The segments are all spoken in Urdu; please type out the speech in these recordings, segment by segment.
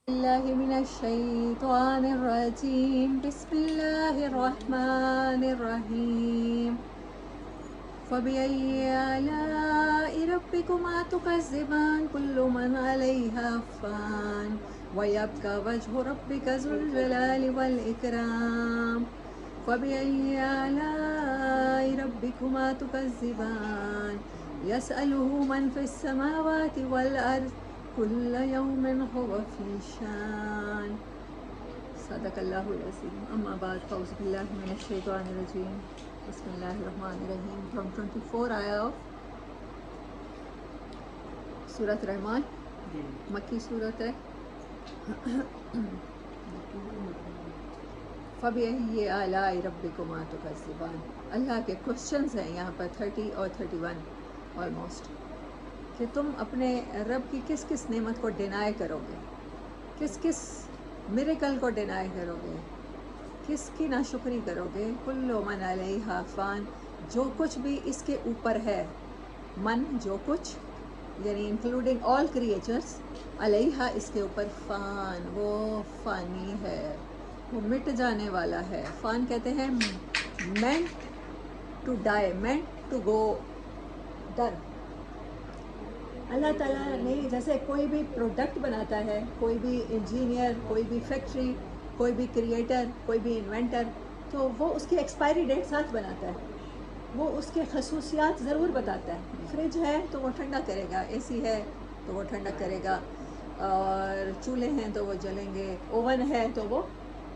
الله من الشيطان الرجيم. بسم الله الرحمن الرحيم. فبأي آلاء ربكما تكذبان كل من عليها فان ويبقى وجه ربك ذو الجلال والإكرام. فبأي آلاء ربكما تكذبان يسأله من في السماوات والأرض كل يوم هو في شان. صدق اللہ العظیم. اما بعد فاعوذ باللہ من الشیطان الرجیم. بسم اللہ الرحمن الرحیم. فرام 24 آیا آف سورۃ رحمان. مکی صورت ہے. فبأي آلاء ربكما تكذبان. اللہ کے کوشچنز ہیں یہاں پر 30 اور 31 آلموسٹ، کہ تم اپنے رب کی کس کس نعمت کو ڈینائی کرو گے، کس کس میریکل کو ڈینائی کرو گے، کس کی ناشکری کرو گے. کل من علیہا فان، جو کچھ بھی اس کے اوپر ہے، من جو کچھ یعنی انکلوڈنگ آل کریچرز، علیہا اس کے اوپر، فان وہ فانی ہے، وہ مٹ جانے والا ہے. فان کہتے ہیں meant to die, meant to go done. اللہ تعالیٰ نے جیسے کوئی بھی پروڈکٹ بناتا ہے، کوئی بھی انجینئر، کوئی بھی فیکٹری، کوئی بھی کریٹر، کوئی بھی انوینٹر، تو وہ اس کی ایکسپائری ڈیٹ ساتھ بناتا ہے، وہ اس کے خصوصیات ضرور بتاتا ہے. فریج ہے تو وہ ٹھنڈا کرے گا، اے سی ہے تو وہ ٹھنڈا کرے گا، اور چولہے ہیں تو وہ جلیں گے، اوون ہے تو وہ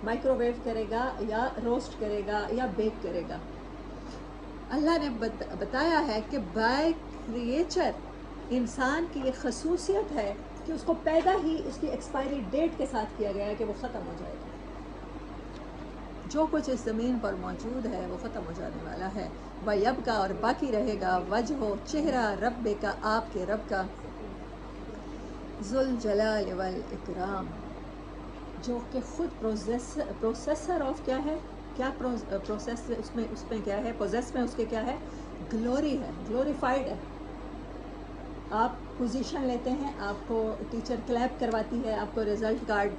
مائکرو ویو کرے گا یا روسٹ کرے گا یا بیک کرے گا. اللہ نے بتایا ہے کہ بائی کریچر انسان کی ایک خصوصیت ہے کہ اس کو پیدا ہی اس کی ایکسپائری ڈیٹ کے ساتھ کیا گیا ہے کہ وہ ختم ہو جائے گا. جو کچھ اس زمین پر موجود ہے وہ ختم ہو جانے والا ہے. وَيَبْقَى، اور باقی رہے گا، وجہ چہرہ رب کا، آپ کے رب کا، ذو الجلال والاکرام، جو کہ خود پروسیسر آف کیا ہے، کیا پروسیس اس میں کیا ہے، پوزیس میں اس کے کیا ہے، گلوری ہے، گلوریفائڈ ہے. آپ پوزیشن لیتے ہیں، آپ کو ٹیچر کلیپ کرواتی ہے، آپ کو رزلٹ کارڈ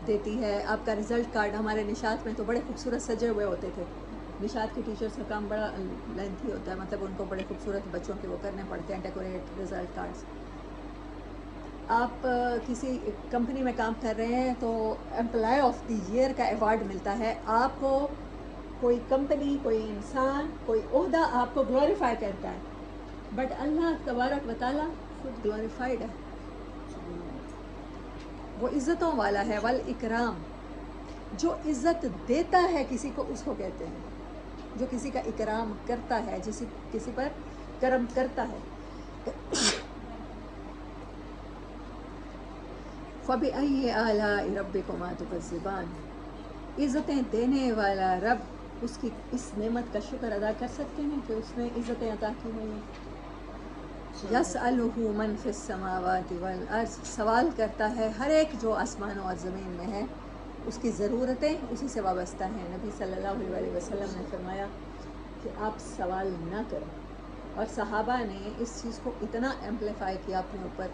دیتی ہے. آپ کا رزلٹ کارڈ ہمارے نشاط میں تو بڑے خوبصورت سجے ہوئے ہوتے تھے. نشاط کی ٹیچرس کا کام بڑا لینتھی ہوتا ہے، مطلب ان کو بڑے خوبصورت بچوں کے وہ کرنے پڑتے ہیں ڈیکوریٹ رزلٹ کارڈز. آپ کسی کمپنی میں کام کر رہے ہیں تو امپلائی آف دی ایئر کا ایوارڈ ملتا ہے. آپ کو کوئی کمپنی، کوئی انسان، کوئی عہدہ آپ کو گلوریفائی کرتا ہے، بٹ اللہ تبارک و تعالیٰ خود گلوریفائڈ ہے، وہ عزتوں والا ہے. والاکرام، جو عزت دیتا ہے کسی کو اس کو کہتے ہیں، جو کسی کا اکرام کرتا ہے، کسی پر کرم کرتا ہے. فَبِأَيِّ آلَاءِ رَبِّكُمَا تُكَذِّبَانِ، عزتیں دینے والا رب، اس کی اس نعمت کا شکر ادا کر سکتے ہیں کہ اس نے عزتیں عطا کی ہوئی ہیں. یسألہ من فی السماوات والارض، سوال کرتا ہے ہر ایک جو آسمانوں اور زمین میں ہے، اس کی ضرورتیں اسی سے وابستہ ہیں. نبی صلی اللہ علیہ وسلم نے فرمایا کہ آپ سوال نہ کریں، اور صحابہ نے اس چیز کو اتنا ایمپلیفائی کیا، اپنے اوپر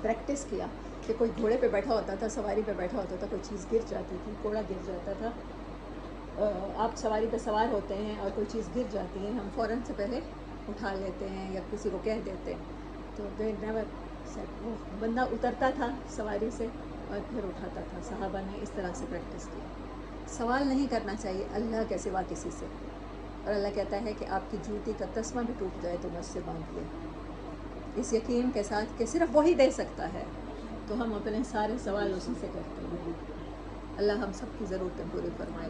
پریکٹس کیا کہ کوئی گھوڑے پہ بیٹھا ہوتا تھا، سواری پہ بیٹھا ہوتا تھا، کوئی چیز گر جاتی تھی، گھوڑا گر جاتا تھا، آپ سواری پہ سوار ہوتے ہیں اور کوئی چیز گر جاتی ہے، ہم فوراً سے پہلے اٹھا لیتے ہیں یا کسی کو کہہ دیتے ہیں. تو دے نیور سیڈ، وہ بندہ اترتا تھا سواری سے اور پھر اٹھاتا تھا. صحابہ نے اس طرح سے پریکٹس کی. سوال نہیں کرنا چاہیے اللہ کے سوا کسی سے، اور اللہ کہتا ہے کہ آپ کی جوتی کا تسمہ بھی ٹوٹ جائے تو مجھ سے مانگیے، اس یقین کے ساتھ کہ صرف وہی دے سکتا ہے. تو ہم اپنے سارے سوال اسی سے کرتے ہیں. اللہ ہم سب کی ضرورتیں پوری فرمائے.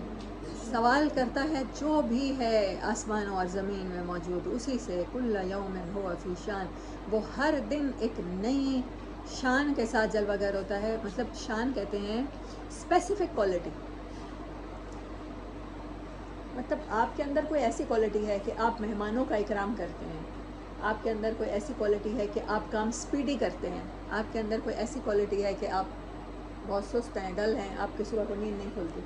سوال کرتا ہے جو بھی ہے آسمانوں اور زمین میں موجود اسی سے. کل یوم ہو فی شان، وہ ہر دن ایک نئی شان کے ساتھ جلوہ گر ہوتا ہے. مطلب شان کہتے ہیں اسپیسیفک کوالٹی، مطلب آپ کے اندر کوئی ایسی کوالٹی ہے کہ آپ مہمانوں کا اکرام کرتے ہیں، آپ کے اندر کوئی ایسی کوالٹی ہے کہ آپ کام سپیڈی کرتے ہیں، آپ کے اندر کوئی ایسی کوالٹی ہے کہ آپ بہت سست ہیں، ڈل ہیں، آپ کی صبح کو نیند نہیں کھلتی.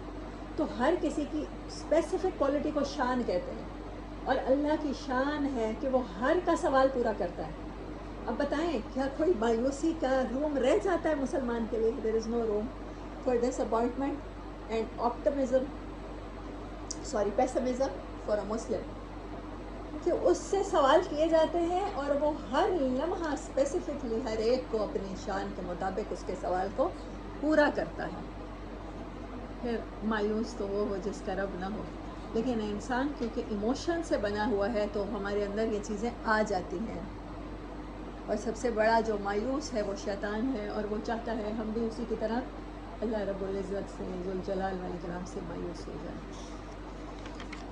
تو ہر کسی کی اسپیسیفک کوالٹی کو شان کہتے ہیں، اور اللہ کی شان ہے کہ وہ ہر کا سوال پورا کرتا ہے. اب بتائیں کیا کوئی مایوسی کا روم رہ جاتا ہے مسلمان کے لیے؟ There is no room for this appointment and optimism pessimism for a Muslim, کہ اس سے سوال کیے جاتے ہیں اور وہ ہر لمحہ اسپیسیفکلی ہر ایک کو اپنی شان کے مطابق اس کے سوال کو پورا کرتا ہے۔ پھر مایوس تو وہ ہو جس کا رب نہ ہو، لیکن انسان کیونکہ ایموشن سے بنا ہوا ہے تو ہمارے اندر یہ چیزیں آ جاتی ہیں، اور سب سے بڑا جو مایوس ہے وہ شیطان ہے، اور وہ چاہتا ہے ہم بھی اسی کی طرح اللہ رب العزت سے ذوالجلال والاکرام سے مایوس ہو جائیں۔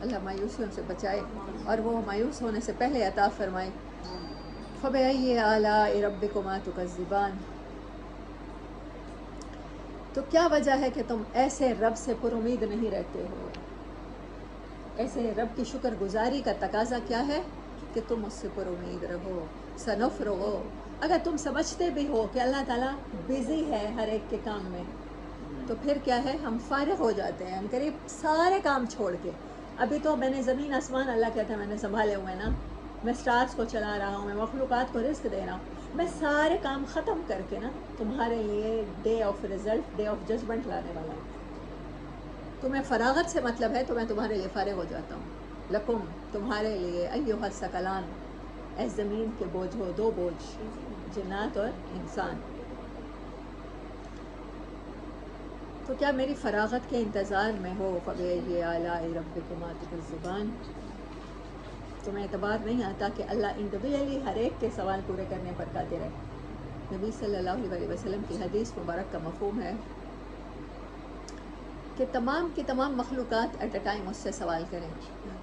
اللہ مایوسیوں سے بچائے اور وہ مایوس ہونے سے پہلے عطا فرمائے۔ فَبِأَيِّ آلَاءِ رَبِّكُمَا تُكَذِّبَانِ، تو کیا وجہ ہے کہ تم ایسے رب سے پر امید نہیں رہتے ہو؟ ایسے رب کی شکر گزاری کا تقاضا کیا ہے کہ تم اس سے پر امید رہو۔ سنفرغ، اگر تم سمجھتے بھی ہو کہ اللہ تعالیٰ بزی ہے ہر ایک کے کام میں، تو پھر کیا ہے، ہم فارغ ہو جاتے ہیں ہم قریب سارے کام چھوڑ کے۔ ابھی تو میں نے زمین آسمان، اللہ کہتا ہے میں نے سنبھالے ہوئے نا، میں سٹارز کو چلا رہا ہوں، میں مخلوقات کو رزق دے رہا ہوں، میں سارے کام ختم کر کے نا تمہارے لیے day of result, day of judgement لانے والا ہوں۔ تمہیں فراغت سے مطلب ہے تو میں تمہارے لیے فارغ ہو جاتا ہوں۔ لکم، تمہارے لیے، ایھا الثقلان، اے زمین کے بوجھ ہو، دو بوجھ، جنات اور انسان۔ تو کیا میری فراغت کے انتظار میں ہو؟ فَبِأَيِّ آلَاءِ رَبِّكُمَا تُكَذِّبَانِ، تمہیں اعتبار نہیں آتا کہ اللہ انڈیویجلی ہر ایک کے سوال پورے کرنے پر قادر ہے۔ نبی صلی اللہ علیہ وسلم کی حدیث مبارک کا مفہوم ہے کہ تمام کی تمام مخلوقات ایٹ اے ٹائم اس سے سوال کریں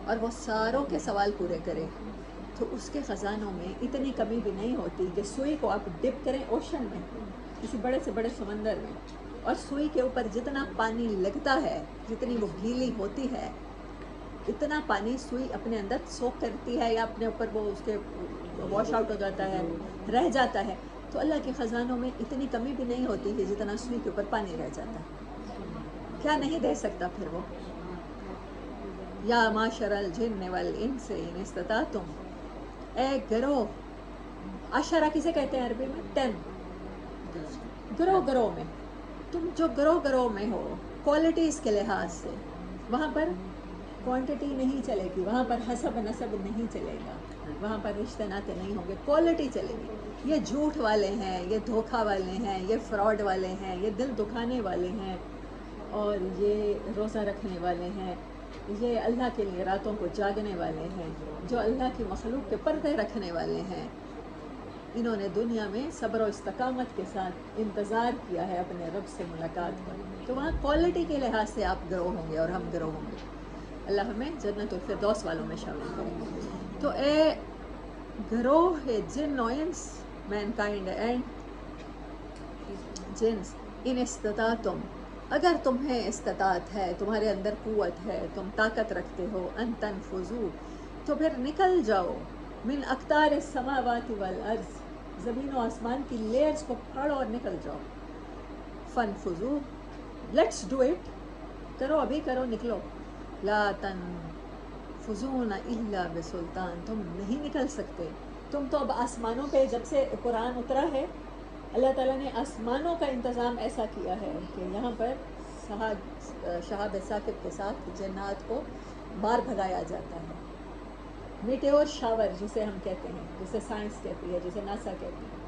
اور وہ ساروں کے سوال پورے کرے، تو اس کے خزانوں میں اتنی کمی بھی نہیں ہوتی کہ سوئی کو آپ ڈپ کریں اوشن میں، کسی بڑے سے بڑے سمندر میں، اور سوئی کے اوپر جتنا پانی لگتا ہے، جتنی وہ گیلی ہوتی ہے، اتنا پانی سوئی اپنے اندر سوک کرتی ہے یا اپنے اوپر وہ اس کے واش آؤٹ ہو جاتا ہے، رہ جاتا ہے۔ تو اللہ کے خزانوں میں اتنی کمی بھی نہیں ہوتی کہ جتنا سوئی کے اوپر پانی رہ جاتا ہے۔ کیا نہیں دے سکتا پھر وہ؟ یا معشر الجن والانس ان استطعتم، اے گروہ، عشرہ کسے کہتے ہیں عربی میں؟ 10، گروہ میں، تم جو گروہ میں ہو کوالٹیز کے لحاظ سے، وہاں پر کوانٹٹی نہیں چلے گی، وہاں پر حسب نسب نہیں چلے گا، وہاں پر رشتہ ناتے نہیں ہوں گے، کوالٹی چلے گی۔ یہ جھوٹ والے ہیں، یہ دھوکہ والے ہیں، یہ فراڈ والے ہیں، یہ دل دکھانے والے ہیں، اور یہ روزہ رکھنے والے ہیں، یہ اللہ کے لیے راتوں کو جاگنے والے ہیں، جو اللہ کی مخلوق کے پردے رکھنے والے ہیں۔ انہوں نے دنیا میں صبر و استقامت کے ساتھ انتظار کیا ہے اپنے رب سے ملاقات پر، تو وہاں کوالٹی کے لحاظ سے آپ گروہ ہوں گے اور ہم گروہ ہوں گے۔ اللہ ہمیں جنت الفردوس والوں میں شامل کرے۔ تو اے گروہ جن و انس، مین کائنڈ اینڈ جنس، ان استطاعتم، اگر تمہیں استطاعت ہے، تمہارے اندر قوت ہے، تم طاقت رکھتے ہو، ان تنفذوا، تو پھر نکل جاؤ، من اقطار السماوات والارض، زمین و آسمان کی لیئرز کو پھاڑو اور نکل جاؤ۔ فانفذوا، لیٹس ڈو اٹ، کرو، ابھی کرو، نکلو۔ لا تنفذون الا بسلطان، تم نہیں نکل سکتے، تم تو اب آسمانوں پہ جب سے قرآن اترا ہے، اللہ تعالیٰ نے آسمانوں کا انتظام ایسا کیا ہے کہ یہاں پر شہاب ثاقب کے ساتھ جنات کو مار بھگایا جاتا ہے۔ میٹیور شاور جسے ہم کہتے ہیں، جسے سائنس کہتی ہے، جسے ناسا کہتی ہے،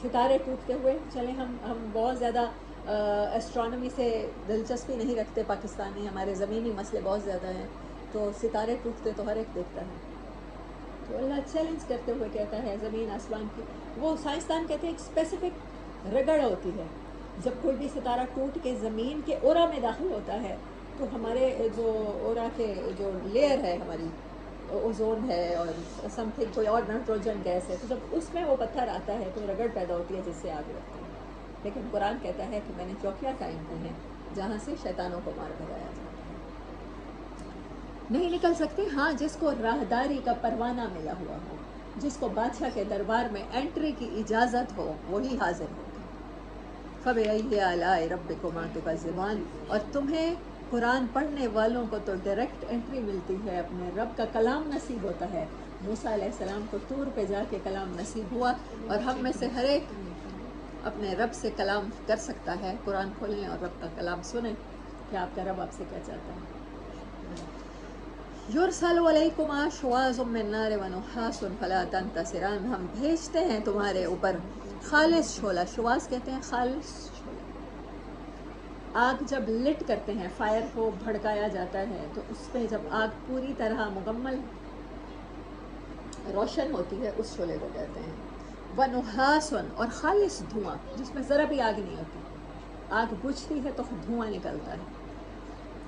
ستارے ٹوٹتے ہوئے چلیں، ہم بہت زیادہ ایسٹرانومی سے دلچسپی نہیں رکھتے پاکستانی، ہمارے زمینی مسئلے بہت زیادہ ہیں، تو ستارے ٹوٹتے تو ہر ایک دیکھتا ہے، تو اللہ چیلنج کرتے ہوئے کہتا ہے زمین آسمان کی، وہ سائنسدان کہتے ہیں ایک اسپیسیفک رگڑ ہوتی ہے، جب کوئی بھی ستارہ ٹوٹ کے زمین کے اورا میں داخل ہوتا ہے تو ہمارے جو اورا کے جو لیئر ہے، ہماری اوزون ہے اور سم تھنگ کوئی اور نائٹروجن گیس ہے، تو جب اس میں وہ پتھر آتا ہے تو رگڑ پیدا ہوتی ہے جس سے آگ لگتی ہے۔ لیکن قرآن کہتا ہے کہ میں نے چوکیاں قائم کی ہیں جہاں سے شیطانوں کو مار بھگایا جاتا ہے۔ نہیں نکل سکتے، ہاں جس کو راہداری کا پروانہ ملا ہوا ہو، جس کو بادشاہ کے دربار میں انٹری کی اجازت ہو، وہی حاضر ہوگا۔ فَبِأَيِّ آلَاءِ رَبِّكُمَا تُكَذِّبَانِ، اور تمہیں قرآن پڑھنے والوں کو تو ڈائریکٹ انٹری ملتی ہے، اپنے رب کا کلام نصیب ہوتا ہے، موسیٰ علیہ السلام کو طور پہ جا کے کلام نصیب ہوا، اور ہم میں سے ہر ایک اپنے رب سے کلام کر سکتا ہے۔ قرآن کھولیں اور رب کا کلام سنیں کہ آپ کا رب آپ سے کیا چاہتا ہے۔ یرسل علیکما شواظ من نار ونحاس فلا تنتصران، ہم بھیجتے ہیں تمہارے اوپر خالص شعلہ، شواظ کہتے ہیں خالص شعلہ۔ آگ جب لٹ کرتے ہیں، فائر کو بھڑکایا جاتا ہے، تو اس پہ جب آگ پوری طرح مکمل روشن ہوتی ہے، اس شعلے کو کہتے ہیں۔ ونحاس، اور خالص دھواں جس میں ذرا بھی آگ نہیں ہوتی، آگ بجھتی ہے تو دھواں نکلتا ہے،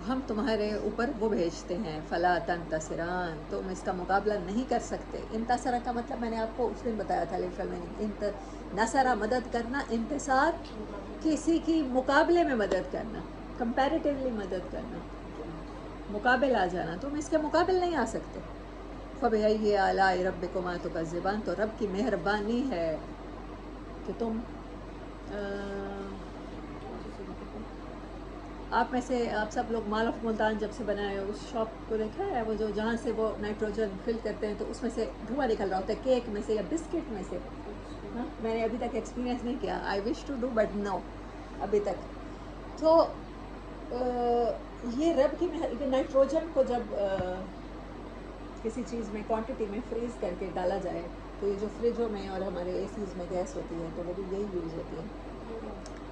ہم تمہارے اوپر وہ بھیجتے ہیں۔ فلا تنتصران، تم اس کا مقابلہ نہیں کر سکتے۔ انتصرا کا مطلب میں نے آپ کو اس دن بتایا تھا، نصرہ مدد کرنا، انتصار کسی کی مقابلے میں مدد کرنا، کمپیریٹیولی مدد کرنا، مقابل آ جانا، تم اس کے مقابل نہیں آ سکتے۔ فَبِأَيِّ آلَاءِ رَبِّكُمَا تُكَذِّبَانِ، تو رب کی مہربانی ہے کہ تم آپ میں سے آپ سب لوگ مال آف ملتان جب سے بنائے اس شاپ کو دیکھا ہے، وہ جو جہاں سے وہ نائٹروجن فل کرتے ہیں تو اس میں سے دھواں نکل رہا ہوتا ہے، کیک میں سے یا بسکٹ میں سے۔ ہاں، میں نے ابھی تک ایکسپیرینس نہیں کیا، I wish to do but no ابھی تک۔ تو یہ رب کی نائٹروجن کو جب کسی چیز میں کوانٹٹی میں فریز کر کے ڈالا جائے، تو یہ جو فریجوں میں اور ہمارے اے سیز میں گیس ہوتی ہے تو وہ بھی یہی یوز ہوتی ہے،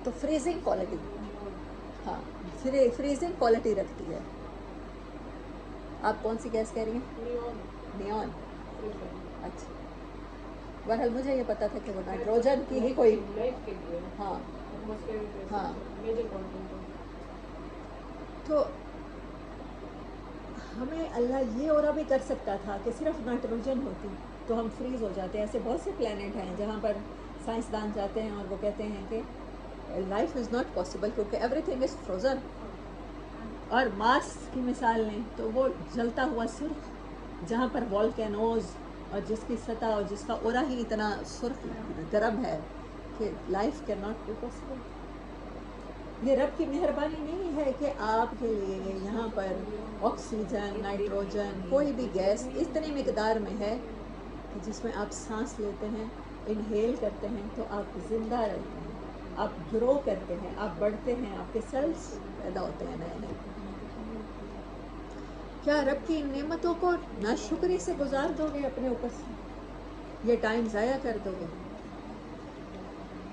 تو فریزنگ کوالٹی، ہاں فریزنگ کوالٹی رکھتی ہے۔ آپ کون سی گیس کہہ رہی ہیں؟ نیون۔ اچھا، بہرحال مجھے یہ پتا تھا کہ وہ نائٹروجن کی ہی کوئی، ہاں ہاں۔ تو ہمیں اللہ یہ اور بھی کر سکتا تھا کہ صرف نائٹروجن ہوتی تو ہم فریز ہو جاتے۔ ایسے بہت سے پلانٹ ہیں جہاں پر سائنسدان جاتے ہیں اور وہ کہتے ہیں کہ لائف از ناٹ پاسبل کیونکہ ایوری تھنگ از فروزن۔ اور مارس کی مثال لیں تو وہ جلتا ہوا سرخ، جہاں پر والکینوز اور جس کی سطح اور جس کا اورا ہی اتنا سرخ گرم ہے کہ life cannot be possible. یہ رب کی مہربانی نہیں ہے کہ آپ کے لیے یہاں پر آکسیجن، نائٹروجن، کوئی بھی گیس اتنی مقدار میں ہے کہ جس میں آپ سانس لیتے ہیں، انہیل کرتے ہیں تو آپ زندہ رہتے ہیں، آپ گرو کرتے ہیں، آپ بڑھتے ہیں، آپ کے سیلز پیدا ہوتے ہیں نئے نئے۔ کیا رب کی ان نعمتوں کو ناشکری سے گزار دو گے اپنے اوپر سے؟ یہ ٹائم ضائع کر دو گے؟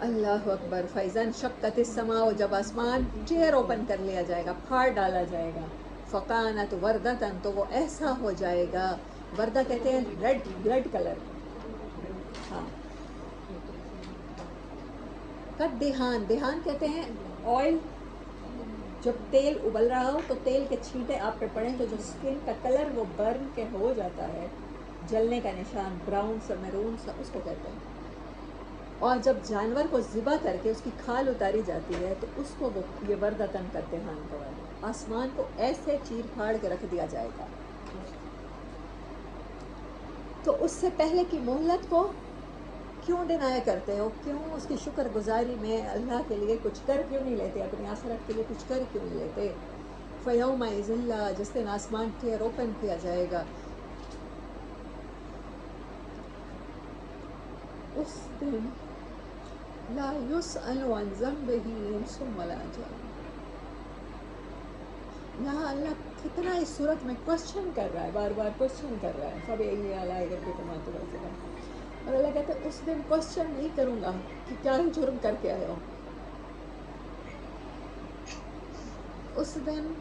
اللہ اکبر۔ فَإِذَا انشَقَّتِ السَّمَاءُ، جب آسمان چیئر اوپن کر لیا جائے گا، پھاڑ ڈالا جائے گا، فَكَانَتْ وَرْدَةً، تو وہ ایسا ہو جائے گا، وردہ کہتے ہیں ریڈ، ریڈ کلر، ہاں۔ دہان، دہان کہتے ہیں آئل، جب تیل ابل رہا ہو تو تیل کے چھینٹے آپ پہ پڑیں تو جو اسکن کا کلر وہ برن کے ہو جاتا ہے، جلنے کا نشان، براؤن سا میرون سا، اس کو کہتے ہیں۔ اور جب جانور کو ذبح کر کے اس کی کھال اتاری جاتی ہے تو اس کو وہ یہ وردتن کا دہان کہا ہے۔ آسمان کو ایسے چیر پھاڑ کے رکھ دیا جائے گا۔ تو اس سے پہلے کی مہلت کو کیوں ڈینائی کرتے ہو؟ کیوں اس کی شکر گزاری میں اللہ کے لیے کچھ کر کیوں نہیں لیتے؟ اپنی آخرت کے لیے کچھ کر کیوں نہیں لیتے؟ فَيَوْمَئِذٍ لَا، جس دن آسمان ٹیئر اوپن کیا جائے گا، اس دن لا يسأل عن ذنبه انس ولا جان۔ یہاں اللہ کتنا اس صورت میں کوشچن کر رہا ہے، بار بار کوشچن کر رہا ہے، فَبِأَيِّ آلَاءِ رَبِّكُمَا تُكَذِّبَانِ۔ اور اللہ کہتے ہیں اس دن کوشچن نہیں کروں گا کہ کیا ہی جرم کر کے آئے ہو۔ اس دن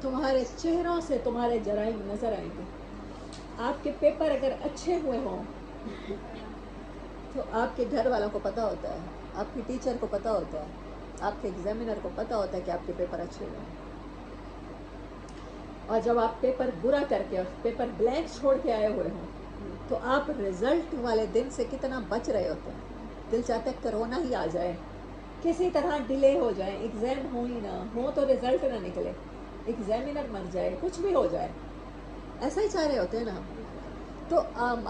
تمہارے چہروں سے تمہارے جرائم نظر آئیں گے۔ آپ کے پیپر اگر اچھے ہوئے ہوں تو آپ کے گھر والوں کو پتہ ہوتا ہے، آپ کی ٹیچر کو پتہ ہوتا ہے، آپ کے ایگزامینر کو پتہ ہوتا ہے کہ آپ کے پیپر اچھے ہوئے ہیں۔ اور جب آپ پیپر برا کر کے اور پیپر بلینک چھوڑ کے آئے ہوئے ہوں تو آپ رزلٹ والے دن سے کتنا بچ رہے ہوتے ہیں۔ دل چاہتا ہے کرونا ہی آ جائے، کسی طرح ڈیلے ہو جائے، ایگزام ہو ہی نہ ہو تو رزلٹ نہ نکلے، ایگزامینر مر جائے، کچھ بھی ہو جائے، ایسا ہی چاہ رہے ہوتے ہیں نا ہم۔ تو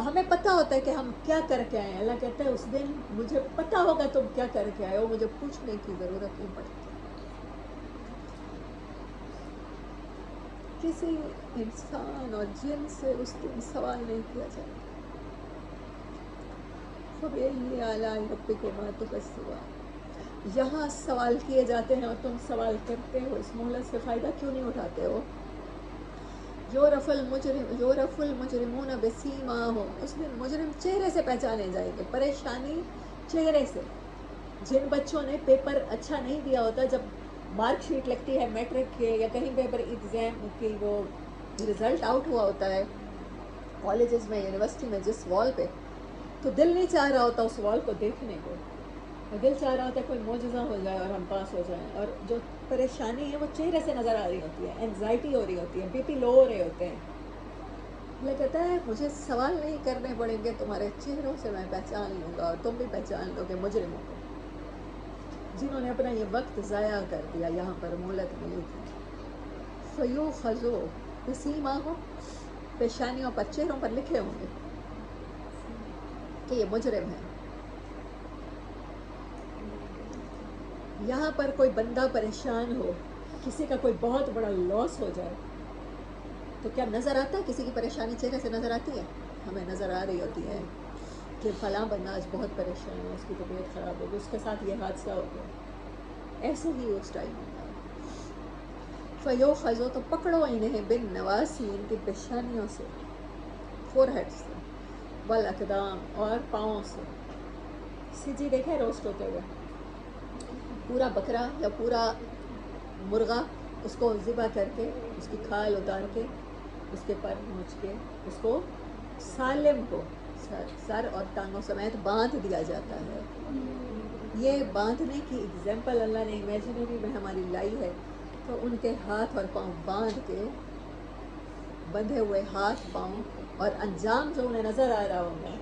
ہمیں پتہ ہوتا ہے کہ ہم کیا کر کے آئے ہیں۔ اللہ کہتا ہے اس دن مجھے پتہ ہوگا تم کیا کر کے آئے ہو، مجھے پوچھنے کی ضرورت نہیں پڑتی۔ کسی انسان اور جن سے اس دن سوال نہیں کیا جائے گا۔ فَبِأَيِّ آلَاءِ رَبِّكُمَا تُكَذِّبَانِ۔ یہاں سوال کیے جاتے ہیں اور تم سوال کرتے ہو، اس مہلت سے فائدہ کیوں نہیں اٹھاتے ہو؟ یعرف المجرمون بسیماہم، اس دن مجرم چہرے سے پہچانے جائیں گے، پریشانی چہرے سے۔ جن بچوں نے پیپر اچھا نہیں دیا ہوتا، جب مارک شیٹ لگتی ہے میٹرک کے یا کہیں پہ پر ایگزام کی وہ رزلٹ آؤٹ ہوا ہوتا ہے کالجز میں یونیورسٹی میں جس وال پہ، تو دل نہیں چاہ رہا ہوتا اس وال کو دیکھنے کو، اور دل چاہ رہا ہوتا ہے کوئی معجزہ ہو جائے اور ہم پاس ہو جائیں، اور جو پریشانی ہے وہ چہرے سے نظر آ رہی ہوتی ہے، انزائٹی ہو رہی ہوتی ہے، بی پی لو ہو رہے ہوتے ہیں۔ اللہ کہتا ہے مجھے سوال نہیں کرنے پڑیں گے، تمہارے چہروں سے میں پہچان لوں گا اور تم بھی پہچان لو گے مجرموں کو، جنہوں نے اپنا یہ وقت ضائع کر دیا یہاں پر مہلت ملی تھی۔ فَيُؤْخَذُ بِسِیمَاهُمْ، پیشانیوں پر، چہروں پر لکھے ہوں گے کہ یہ مجرم ہے۔ یہاں پر کوئی بندہ پریشان ہو، کسی کا کوئی بہت بڑا لاس ہو جائے، تو کیا نظر آتا ہے کسی کی پریشانی چہرے سے نظر آتی ہے؟ ہمیں نظر آ رہی ہوتی ہے کہ فلاں بندہ آج بہت پریشان ہے، اس کی طبیعت خراب ہوگی، اس کے ساتھ یہ حادثہ ہو گیا۔ ایسے ہی اس ٹائم ہوتا ہے۔ فَيُؤْخَذُ، تو پکڑو انہیں، بِالنَّوَاصِی، ان کی پیشانیوں سے، فور ہیڈ سے، وَالْأَقْدَامِ، اور پاؤں سے۔ سجی دیکھے روسٹ ہوتے ہوئے، پورا بکرا یا پورا مرغا، اس کو ذبح کر کے، اس کی کھال اتار کے، اس کے پر نوچ کے، اس کو سالم کو سر اور ٹانگوں سمیت باندھ دیا جاتا ہے۔ یہ باندھنے کی اگزامپل اللہ نے امیجنری میں ہماری لائی ہے، تو ان کے ہاتھ اور پاؤں باندھ کے، بندھے ہوئے ہاتھ پاؤں، اور انجام جو انہیں نظر آ رہا ہوگا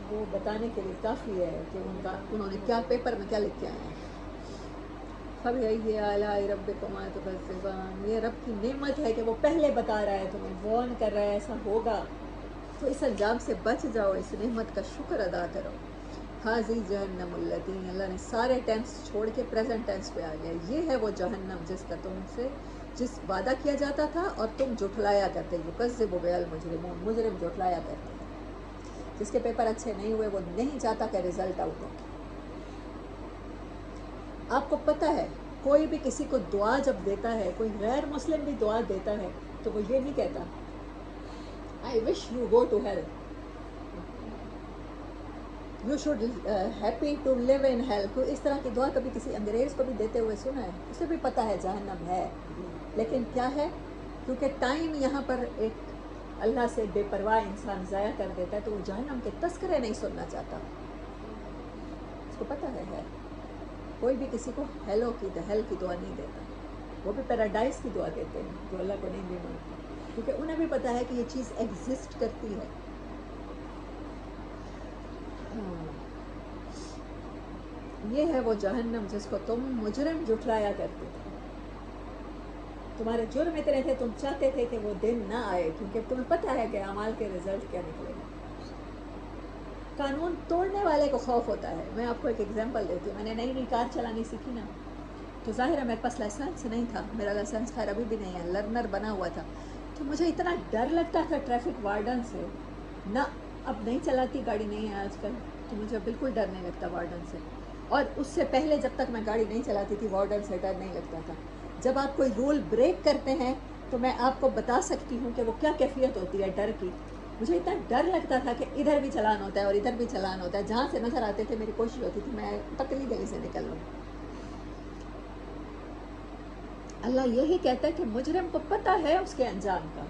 وہ بتانے کے لیے کافی ہے کہ انہوں نے کیا پیپر میں کیا لکھ کے آئے ہیں۔ فَبِأَيِّ آلَاءِ رَبِّكُمَا تُكَذِّبَانِ، یہ رب کی نعمت ہے کہ وہ پہلے بتا رہا ہے تمہیں، وارن کر رہا ہے ایسا ہوگا، تو اس انجام سے بچ جاؤ، اس نعمت کا شکر ادا کرو۔ حاذی جہنم التی، اللہ نے سارے ٹینس چھوڑ کے پریزنٹ ٹینس پہ آ گیا، یہ ہے وہ جہنم جس کا تم سے جس وعدہ کیا جاتا تھا اور تم جھٹلایا کرتے، یکذب بہا المجرمون، مجرم جھٹلایا کرتے ہیں۔ جس کے پیپر اچھے نہیں ہوئے وہ نہیں چاہتا کہ رزلٹ آؤٹ ہو۔ آپ کو پتہ ہے کوئی بھی کسی کو دعا جب دیتا ہے، کوئی غیر مسلم بھی دعا دیتا ہے، تو وہ یہ نہیں کہتا I wish you go to hell, you should happy to live in hell۔ کوئی اس طرح کی دعا کبھی کسی انگریز کو بھی دیتے ہوئے سنا ہے؟ اسے بھی پتہ ہے جہنم ہے، لیکن کیا ہے، کیونکہ ٹائم یہاں پر ایک اللہ سے بے پرواہ انسان ضائع کر دیتا ہے، تو وہ جہنم کے تذکرے نہیں سننا چاہتا، اس کو پتہ ہے۔ کوئی بھی کسی کو ہیلو کی ہیل کی دعا نہیں دیتا، وہ بھی پیراڈائز کی دعا دیتے ہیں جو اللہ کو نہیں بھی مانتے، کیونکہ انہیں بھی پتہ ہے کہ یہ چیز ایگزسٹ کرتی ہے۔ یہ ہے وہ جہنم جس کو تم مجرم جھٹلایا کرتے تھے، تمہارے جرم اتنے تھے، تم چاہتے تھے کہ وہ دن نہ آئے، کیونکہ تمہیں پتہ ہے کہ اعمال کے رزلٹ کیا نکلے گا۔ قانون توڑنے والے کو خوف ہوتا ہے۔ میں آپ کو ایک ایگزامپل دیتی ہوں، میں نے نئی کار چلانی سیکھی نا، تو ظاہر ہے میرے پاس لائسنس نہیں تھا، میرا لائسنس خیر ابھی بھی نہیں ہے، لرنر بنا ہوا تھا، تو مجھے اتنا ڈر لگتا تھا ٹریفک وارڈن سے نہ، اب نہیں چلاتی گاڑی نہیں ہے آج کل، تو مجھے بالکل ڈر نہیں لگتا وارڈن سے، اور اس سے پہلے جب تک میں گاڑی نہیں چلاتی تھی وارڈن سے ڈر نہیں لگتا تھا۔ جب آپ کوئی رول بریک کرتے ہیں تو میں آپ کو بتا سکتی ہوں کہ وہ کیا کیفیت ہوتی ہے ڈر کی۔ مجھے اتنا ڈر لگتا تھا کہ ادھر بھی چلان ہوتا ہے اور ادھر بھی چلان ہوتا ہے، جہاں سے نظر آتے تھے میری کوشش ہوتی تھی میں پتلی گلی سے نکل لوں۔ اللہ یہی کہتا ہے کہ مجرم کو پتہ ہے اس کے انجام کا،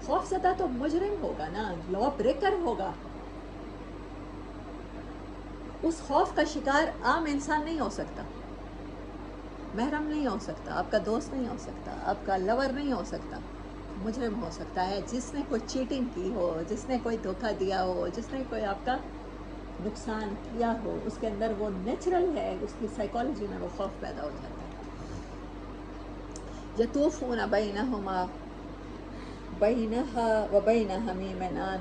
خوف زدہ تو مجرم ہوگا نا، لا بریکر ہوگا، اس خوف کا شکار عام انسان نہیں ہو سکتا، محرم نہیں ہو سکتا، آپ کا دوست نہیں ہو سکتا، آپ کا لور نہیں ہو سکتا، مجرم ہو سکتا ہے جس نے کوئی چیٹنگ کی ہو، جس نے کوئی دھوکہ دیا ہو، جس نے کوئی آپ کا نقصان کیا ہو، اس کے اندر وہ نیچرل ہے، اس کی سائیکالوجی میں وہ خوف پیدا ہو جاتا ہے۔ یطوفون بینہما بینہا و بین حمیم آن،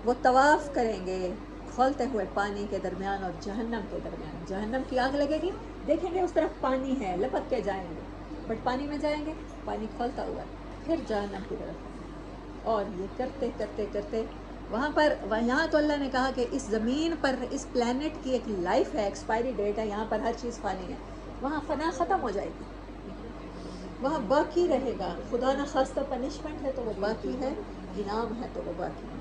وہ طواف کریں گے کھولتے ہوئے پانی کے درمیان اور جہنم کے درمیان، جہنم کی آگ لگے گی، دیکھیں گے اس طرف پانی ہے، لپک کے جائیں گے، بٹ پانی میں جائیں گے، پانی کھولتا ہوا پھر جہنم کی طرف، اور یہ کرتے کرتے کرتے وہاں پر یہاں تو اللہ نے کہا کہ اس زمین پر اس پلانٹ کی ایک لائف ہے، ایکسپائری ڈیٹ ہے، یہاں پر ہر چیز فانی ہے. وہاں فنا ختم ہو جائے گی، وہاں باقی رہے گا. خدا نہ خواستہ پنشمنٹ ہے تو وہ باقی ہے، انعام ہے تو وہ باقی ہے.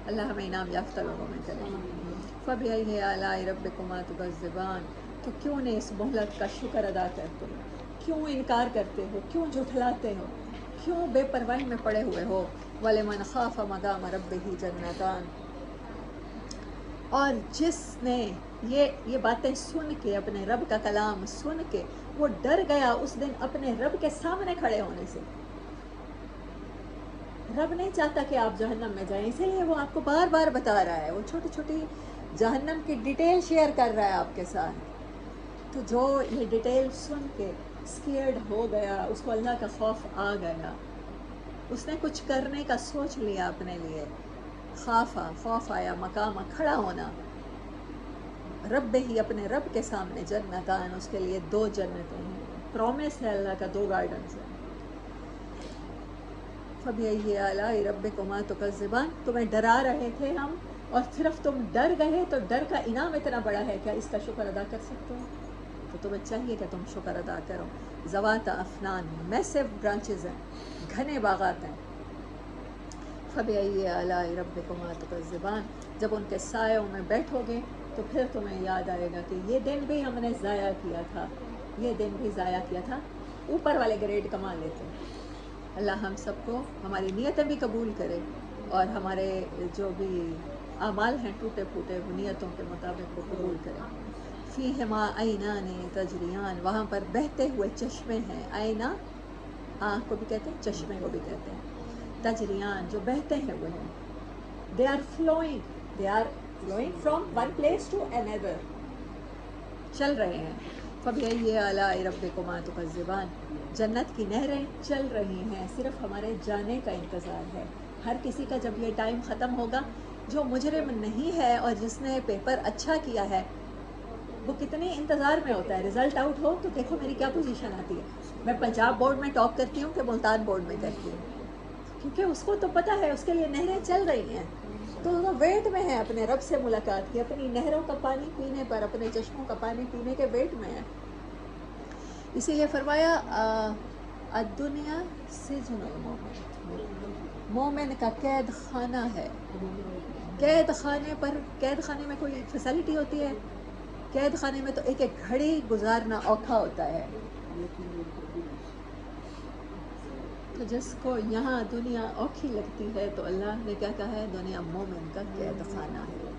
اللہ ہمیں انعام یافتہ لوگوں میں کرے. فَبِأَيِّ آلَاءِ رَبِّكُمَا تُكَذِّبَانِ، تو کیوں نہیں اس مہلت کا شکر ادا کرتے ہو؟ کیوں انکار کرتے ہو؟ کیوں جھٹلاتے ہو؟ کیوں بے پرواہی میں پڑے ہوئے ہو؟ وَلِمَنْ خَافَ مَقَامَ رَبِّهِ جَنَّتَانِ، اور جس نے یہ باتیں سن کے، اپنے رب کا کلام سن کے وہ ڈر گیا اس دن اپنے رب کے سامنے کھڑے ہونے سے. رب نہیں چاہتا کہ آپ جہنم میں جائیں، اسی لیے وہ آپ کو بار بار بتا رہا ہے، وہ چھوٹی چھوٹی جہنم کی ڈیٹیل شیئر کر رہا ہے آپ کے ساتھ. تو جو یہ ڈیٹیل سن کے اسکیئرڈ ہو گیا، اس کو اللہ کا خوف آ گیا، اس نے کچھ کرنے کا سوچ لیا اپنے لیے. خوف آیا، مقام کھڑا ہونا. رب ہی، اپنے رب کے سامنے. جنتان، اس کے لیے 2 جنتیں ہیں، پرومس ہے اللہ کا، 2 گارڈنز ہیں. فَبِأَيِّ آلَاءِ رَبِّكُمَا تُكَذِّبَانِ، تمہیں ڈرا رہے تھے ہم اور صرف تم ڈر گئے، تو ڈر کا انعام اتنا بڑا ہے، کیا اس کا شکر ادا کر سکتے ہو؟ تو تمہیں چاہیے کہ تم شکر ادا کرو. ذوات افنان، میسو برانچز ہیں، گھنے باغات ہیں. فَبِأَيِّ آلَاءِ رَبِّكُمَا تُكَذِّبَانِ، جب ان کے سایوں میں بیٹھو گے تو پھر تمہیں یاد آئے گا کہ یہ دن بھی ہم نے ضائع کیا تھا، یہ دن بھی ضائع کیا تھا. اوپر والے گریڈ کما لیتے. اللہ ہم سب کو ہماری نیتیں بھی قبول کرے اور ہمارے جو بھی اعمال ہیں ٹوٹے پھوٹے نیتوں کے مطابق وہ قبول کرے. فیہما عینان تجریان، وہاں پر بہتے ہوئے چشمے ہیں. آئینہ آنکھ کو بھی کہتے ہیں، چشمے کو بھی کہتے ہیں. تجریان، جو بہتے ہیں وہ ہیں. they are flowing from one place to another، چل رہے ہیں. فَبِأَيِّ آلَاءِ رَبِّكُمَا تُكَذِّبَانِ، جنت کی نہریں چل رہی ہیں، صرف ہمارے جانے کا انتظار ہے. ہر کسی کا جب یہ ٹائم ختم ہوگا، جو مجرم نہیں ہے اور جس نے پیپر اچھا کیا ہے وہ کتنی انتظار میں ہوتا ہے. رزلٹ آؤٹ ہو تو دیکھو میری کیا پوزیشن آتی ہے. میں پنجاب بورڈ میں ٹاپ کرتی ہوں کہ ملتان بورڈ میں کرتی ہوں، کیونکہ اس کو تو پتہ ہے اس کے لیے نہریں چل رہی ہیں. تو وہ ویٹ میں ہے اپنے رب سے ملاقات کی، اپنی نہروں کا پانی پینے پر، اپنے چشموں کا پانی پینے کے ویٹ میں ہے. اسی لیے فرمایا الدنیا سجن المومن، مومن کا قید خانہ ہے. قید خانے میں کوئی فیسلٹی ہوتی ہے؟ قید خانے میں تو ایک ایک گھڑی گزارنا اوکھا ہوتا ہے. تو جس کو یہاں دنیا اوکھی لگتی ہے تو اللہ نے کیا کہا ہے؟ دنیا مومن کا قید خانہ ہے.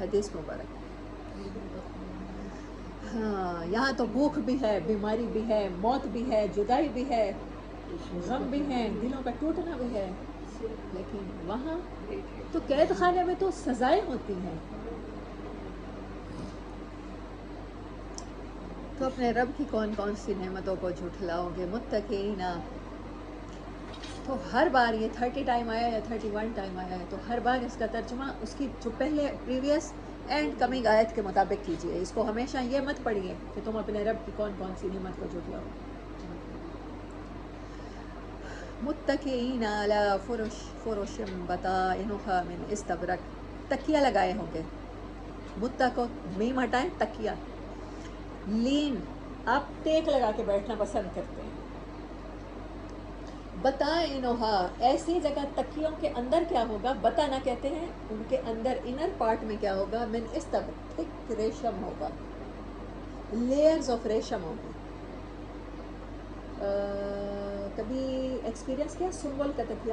حدیث مبارک. ہاں، یہاں تو بھوک بھی ہے، بیماری بھی ہے، موت بھی ہے، جدائی بھی ہے، غم بھی ہے، دلوں کا ٹوٹنا بھی ہے. لیکن وہاں تو قید خانے میں تو سزائیں ہوتی ہیں. تو اپنے رب کی کون کون سی نعمتوں کو جھٹلاؤ گے؟ متقین. تو ہر بار یہ 30 ٹائم آیا یا 31 ٹائم آیا ہے، تو ہر بار اس کا ترجمہ اس کی جو پہلے پریویس اینڈ کمنگ آیت کے مطابق کیجیے. اس کو ہمیشہ یہ مت پڑھیے کہ تم اپنے رب کی کون کون سی نعمت کو جھٹلاؤ. متکئین علی فرش بطائنها من استبرق، تکیہ لگائے ہوں گے. متہ کو میم ہٹائیں، تکیہ. لین، آپ ٹیک لگا کے بیٹھنا پسند کرتے ہیں. بطائنها، ایسی جگہ تکیوں کے اندر کیا ہوگا؟ بطانہ کہتے ہیں ان کے اندر، انر پارٹ میں کیا ہوگا؟ من استبرق، تھک ریشم ہوگا، لیئرز آف ریشم ہوگی. کبھی ایکسپیرینس کیا سنبل کا تکیہ؟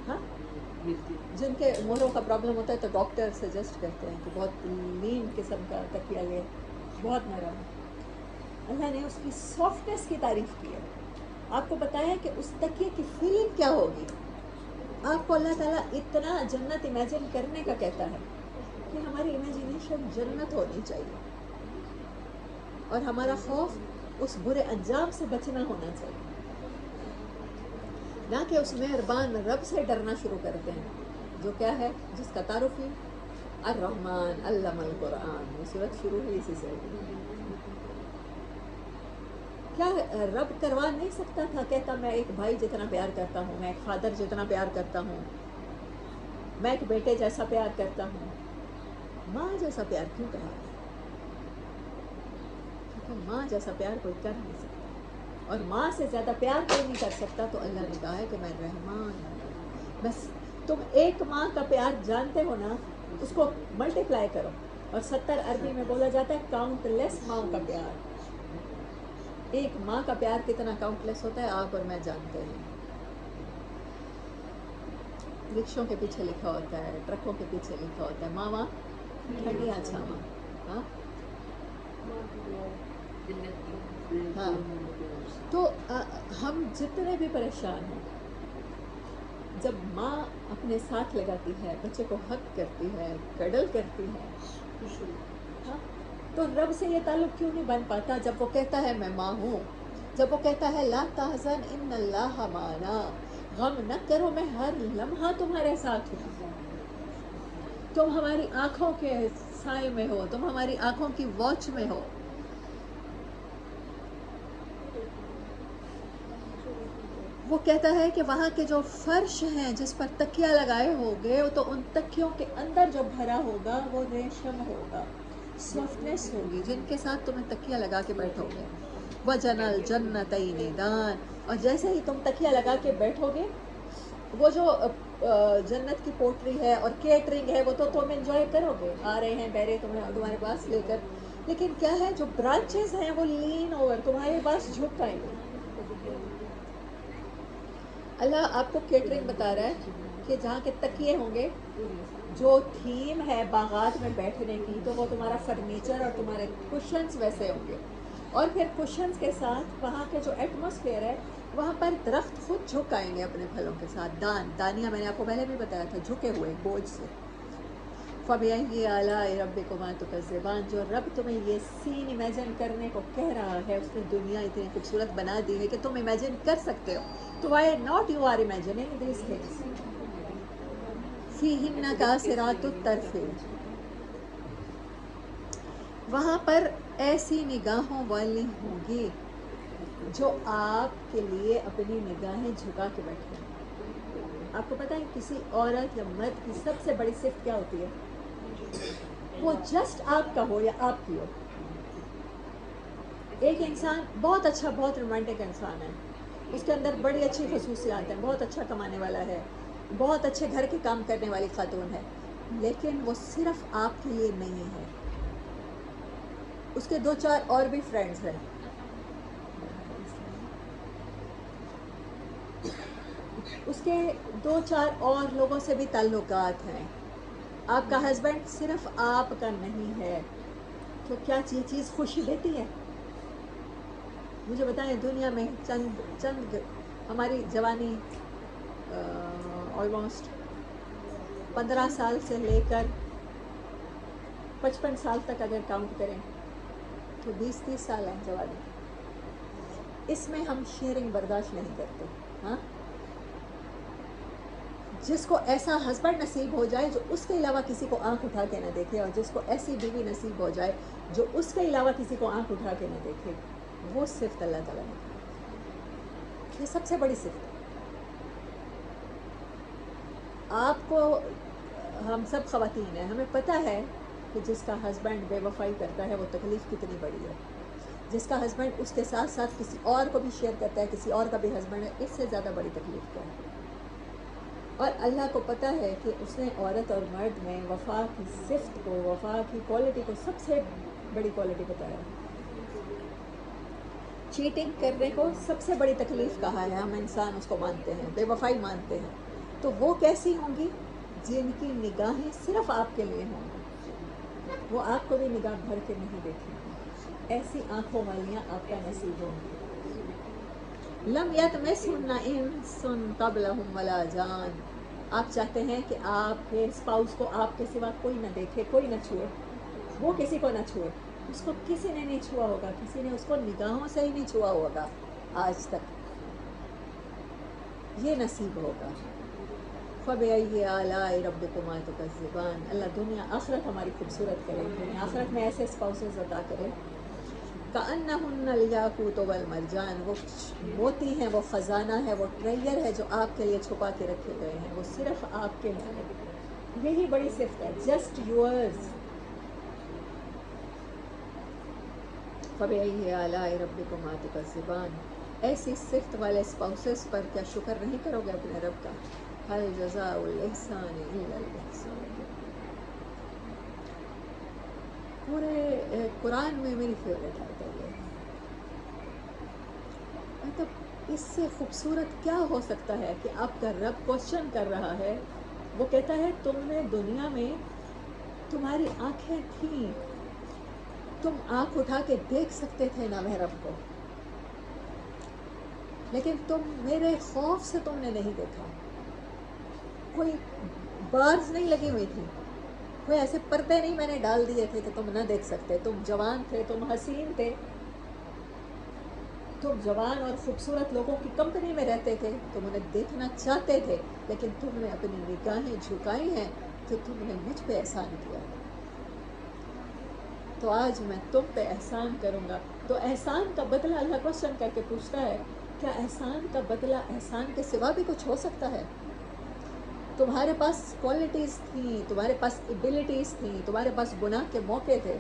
ہاں، جن کے مہروں کا پرابلم ہوتا ہے تو ڈاکٹر سجیسٹ کرتے ہیں کہ بہت لین قسم کا تکیہ لے، بہت نرم. اللہ نے اس کی سافٹنس کی تعریف کی ہے. آپ کو بتایا ہے کہ اس تکیے کی فیلنگ کیا ہوگی. آپ کو اللہ تعالیٰ اتنا جنت امیجن کرنے کا کہتا ہے کہ ہماری امیجنیشن جنت ہونی چاہیے اور ہمارا خوف اس برے انجام سے بچنا ہونا چاہیے، نہ کہ اس مہربان رب سے ڈرنا شروع کرتے ہیں جو کیا ہے، جس کا تعارف ہی الرحمن علم القرآن. یہ صورت شروع ہوئی اسی سے. کیا رب کروا نہیں سکتا تھا؟ کہتا میں ایک بھائی جتنا پیار کرتا ہوں، میں ایک فادر جتنا پیار کرتا ہوں، میں ایک بیٹے جیسا پیار کرتا ہوں، ماں جیسا پیار کیوں کہا؟ کیونکہ ماں جیسا پیار کوئی کر نہیں سکتا، اور ماں سے زیادہ پیار کوئی نہیں کر سکتا. تو اللہ نے کہا ہے کہ میں رحمان ہوں. بس تم ایک ماں کا پیار جانتے ہو نا، اس کو ملٹیپلائی کرو. اور 70 عربی میں بولا جاتا ہے کاؤنٹ لیس ماؤں کا پیار. ایک ماں کا پیار کتنا کاؤنٹ لیس ہوتا ہے آپ اور میں جانتے ہیں. رکشوں کے پیچھے لکھا ہوتا ہے، ٹرکوں کے پیچھے لکھا ہوتا ہے ماما ٹھنڈیاں چھاواں. ہاں ہاں. تو ہم جتنے بھی پریشان ہیں، جب ماں اپنے ساتھ لگاتی ہے، بچے کو حق کرتی ہے، کڈل کرتی ہے، ہاں، تو رب سے یہ تعلق کیوں نہیں بن پاتا جب وہ کہتا ہے میں ماں ہوں، جب وہ کہتا ہے لا تحزن ان اللہ معنا، غم نہ کرو میں ہر لمحہ تمہارے ساتھ ہوں. تم ہماری آنکھوں کے سائے میں ہو، تم ہماری آنکھوں کی واچ میں ہو. وہ کہتا ہے کہ وہاں کے جو فرش ہیں جس پر تکیہ لگائے ہوگے تو ان تکیوں کے اندر جو بھرا ہوگا وہ ریشم ہوگا، سافٹنیس ہوگی جن کے ساتھ تمہیں تکیہ لگا کے بیٹھو گے. وَجَنَى الْجَنَّتَيْنِ دَانٍ، اور جیسے ہی تم تکیہ لگا کے بیٹھو گے، وہ جو جنت کی پوٹری ہے اور کیٹرنگ ہے وہ تو تم انجوائے کرو گے، آ رہے ہیں بیرے تمہارے پاس لے کر، لیکن کیا ہے جو برانچز ہیں وہ لین اوور تمہارے پاس جھک آئیں گے. اللہ آپ کو کیٹرنگ بتا رہا ہے کہ جہاں کے تکیے ہوں گے، جو تھیم ہے باغات میں بیٹھنے کی، تو وہ تمہارا فرنیچر اور تمہارے کشنز ویسے ہوں گے. اور پھر کشنز کے ساتھ وہاں کے جو ایٹماسفیئر ہے، وہاں پر درخت خود جھک آئیں گے اپنے پھلوں کے ساتھ. دانیاں میں نے آپ کو پہلے بھی بتایا تھا، جھکے ہوئے بوجھ سے. فَبِأَيِّ آلَاءِ رَبِّكُمَا تُكَذِّبَانِ، جو رب تمہیں یہ سین امیجن کرنے کو کہہ رہا ہے، اس نے دنیا اتنی خوبصورت بنا دی ہے کہ تم امیجن کر سکتے ہو. تو why not you are imagining these things؟ فِيهِنَّ قَاصِرَاتُ الطَّرْفِ، وہاں پر ایسی نگاہوں والی ہوں گی جو آپ کے لیے اپنی نگاہیں جھکا کے بیٹھیں. آپ کو پتہ ہے کسی عورت یا مرد کی سب سے بڑی صفت کیا ہوتی ہے؟ وہ جسٹ آپ کا ہو یا آپ کی ہو. ایک انسان بہت اچھا، بہت رومانٹک انسان ہے، اس کے اندر بڑی اچھی خصوصیات ہیں، بہت اچھا کمانے والا ہے، بہت اچھے گھر کے کام کرنے والی خاتون ہے، لیکن وہ صرف آپ کے لیے نہیں ہے. اس کے 2-4 اور بھی فرینڈز ہیں، اس کے 2-4 اور لوگوں سے بھی تعلقات ہیں. آپ کا ہسبینڈ صرف آپ کا نہیں ہے. تو کیا یہ چیز خوشی دیتی ہے؟ مجھے بتائیں، دنیا میں چند ہماری جوانی آلموسٹ 15 سال سے لے کر 55 سال تک اگر کاؤنٹ کریں تو 20-30 سال ہیں جوانی. اس میں ہم شیئرنگ برداشت نہیں کرتے. ہاں، جس کو ایسا ہسبینڈ نصیب ہو جائے جو اس کے علاوہ کسی کو آنکھ اٹھا کے نہ دیکھے، اور جس کو ایسی بیوی نصیب ہو جائے جو اس کے علاوہ کسی کو آنکھ اٹھا کے نہ دیکھے، وہ صفت اللہ تعالیٰ نے دی. یہ سب سے بڑی صفت ہے. آپ کو، ہم سب خواتین ہیں، ہمیں پتہ ہے کہ جس کا ہسبینڈ بے وفائی کرتا ہے وہ تکلیف کتنی بڑی ہے. جس کا ہسبینڈ اس کے ساتھ ساتھ کسی اور کو بھی شیئر کرتا ہے، کسی اور کا بھی ہسبینڈ ہے، اس سے زیادہ بڑی تکلیف کیا ہے. اور اللہ کو پتہ ہے کہ اس نے عورت اور مرد میں وفا کی صفت کو، وفا کی کوالٹی کو سب سے بڑی کوالٹی بتایا. چیٹنگ کرنے کو سب سے بڑی تکلیف کہا ہے، ہم انسان اس کو مانتے ہیں، بے وفائی مانتے ہیں. تو وہ کیسی ہوں گی؟ جن کی نگاہیں صرف آپ کے لیے ہوں گی، وہ آپ کو بھی نگاہ بھر کے نہیں دیکھیں گی. ایسی آنکھوں والیاں آپ کا نصیب ہوں گی. لم یطمثہن انس قبلہم ولا جان. آپ چاہتے ہیں کہ آپ کے اسپاؤس کو آپ کے سوا کوئی نہ دیکھے، کوئی نہ چھوئے، وہ کسی کو نہ چھوئے. اس کو کسی نے نہیں چھوا ہوگا، کسی نے اس کو نگاہوں سے ہی نہیں چھوا ہوگا آج تک. یہ نصیب ہوگا. فَبِأَيِّ آلَاءِ رَبِّكُمَا تُكَذِّبَانِ. اللہ دنیا آخرت ہماری خوبصورت کرے، دنیا آخرت میں ایسے اسپاؤسز عطا کرے. كَأَنَّهُنَّ الْيَاقُوتُ وَالْمَرْجَانُ. وہ موتی ہیں، وہ خزانہ ہے، وہ ٹریجر ہے جو آپ کے لیے چھپا کے رکھے گئے ہیں، وہ صرف آپ کے ہوں گے. یہی بڑی صفت ہے، جسٹ یورز. فَبِأَيِّ آلَاءِ رَبِّكُمَا تُكَذِّبَانِ. ایسی صفت والے اسپاؤسز پر کیا شکر نہیں کرو گے اپنے رب کا؟ هَلْ جَزَاءُ الْإِحْسَانِ إِلَّا الْإِحْسَانُ. پورے قرآن میں میری فیوریٹ آیت ہے یہ. مطلب اس سے خوبصورت کیا ہو سکتا ہے کہ آپ کا رب کوشچن کر رہا ہے. وہ کہتا ہے تم نے دنیا میں تمہاری آنکھیں تھیں، تم آنکھ اٹھا کے دیکھ سکتے تھے نامحرم کو، لیکن تم میرے خوف سے تم نے نہیں دیکھا. کوئی بارز نہیں لگی ہوئی تھی، کوئی ایسے پردے نہیں میں نے ڈال دیے تھے کہ تم نہ دیکھ سکتے. تم جوان تھے، تم حسین تھے، تم جوان اور خوبصورت لوگوں کی کمپنی میں رہتے تھے، تم انہیں دیکھنا چاہتے تھے، لیکن تم نے اپنی نگاہیں جھکائی ہیں کہ تم نے مجھ پہ احسان کیا. تو آج میں تم پہ احسان کروں گا. تو احسان کا بدلہ اللہ کوشچن کر کے پوچھتا ہے، کیا احسان کا بدلہ احسان کے سوا بھی کچھ ہو سکتا ہے؟ تمہارے پاس کوالٹیز تھیں، تمہارے پاس ایبلٹیز تھیں، تمہارے پاس گناہ کے موقع تھے،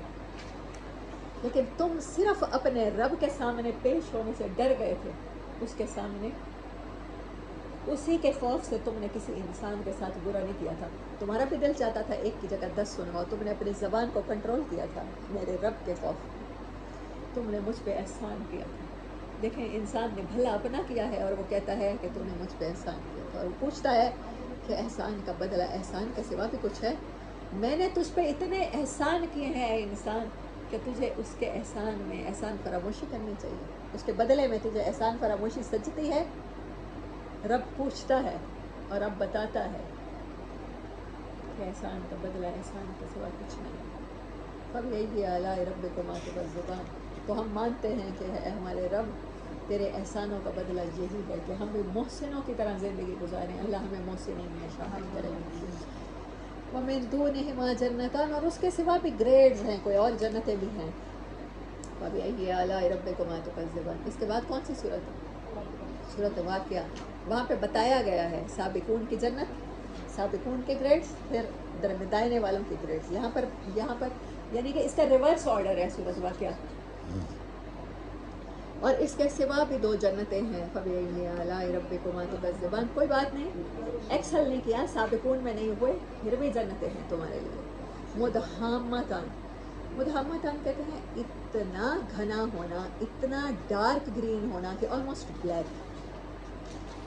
لیکن تم صرف اپنے رب کے سامنے پیش ہونے سے ڈر گئے تھے. اس کے سامنے اسی کے خوف سے تم نے کسی انسان کے ساتھ برا نہیں کیا تھا. تمہارا بھی دل چاہتا تھا ایک کی جگہ 10 سنواؤ، تم نے اپنی زبان کو کنٹرول کیا تھا میرے رب کے خوف. تم نے مجھ پہ احسان کیا تھا. دیکھیں انسان نے بھلا اپنا کیا ہے اور وہ کہتا ہے کہ تم نے مجھ پہ احسان کیا تھا، اور پوچھتا ہے کہ احسان کا بدلہ احسان کے سوا بھی کچھ ہے؟ میں نے تجھ پہ اتنے احسان کیے ہیں اے انسان کہ تجھے اس کے احسان میں احسان فراموشی کرنی چاہیے. اس کے بدلے میں تجھے احسان فراموشی سجتی ہے. رب پوچھتا ہے اور رب بتاتا ہے کہ احسان کا بدلہ احسان کے سوا کچھ نہیں. فَبِأَيِّ آلَاءِ رَبِّكُمَا تُكَذِّبَانِ. تو ہم مانتے ہیں کہ اے ہمارے رب تیرے احسانوں کا بدلہ یہی ہے کہ ہم بھی محسنوں کی طرح زندگی گزاریں. اللہ ہمیں محسنین میں شامل کرے. وَمِن دُونِهِمَا جَنَّتَانِ. اور اس کے سوا بھی گریڈز ہیں، کوئی اور جنتیں بھی ہیں. فَبِأَيِّ آلَاءِ رَبِّكُمَا تُكَذِّبَانِ. اس کے بعد کون سی صورت ہے؟ صورت واقعہ. وہاں پہ بتایا گیا ہے سابقون کی جنت، سابقون کے گریڈز، پھر دائنے والوں کی گریڈز. یہاں پر یعنی کہ اس کا ریورس آرڈر ہے صورت واقعہ. اور اس کے سوا بھی 2 جنتیں ہیں. فَبِأَيِّ آلَاءِ رَبِّكُمَا تُكَذِّبَانِ. کوئی بات نہیں، ایکسل نہیں کیا، سابقون میں نہیں ہوئے، پھر بھی جنتیں ہیں تمہارے لیے. مدہامتان. مدہامتان کہتے ہیں اتنا گھنا ہونا، اتنا ڈارک گرین ہونا کہ آلموسٹ بلیک.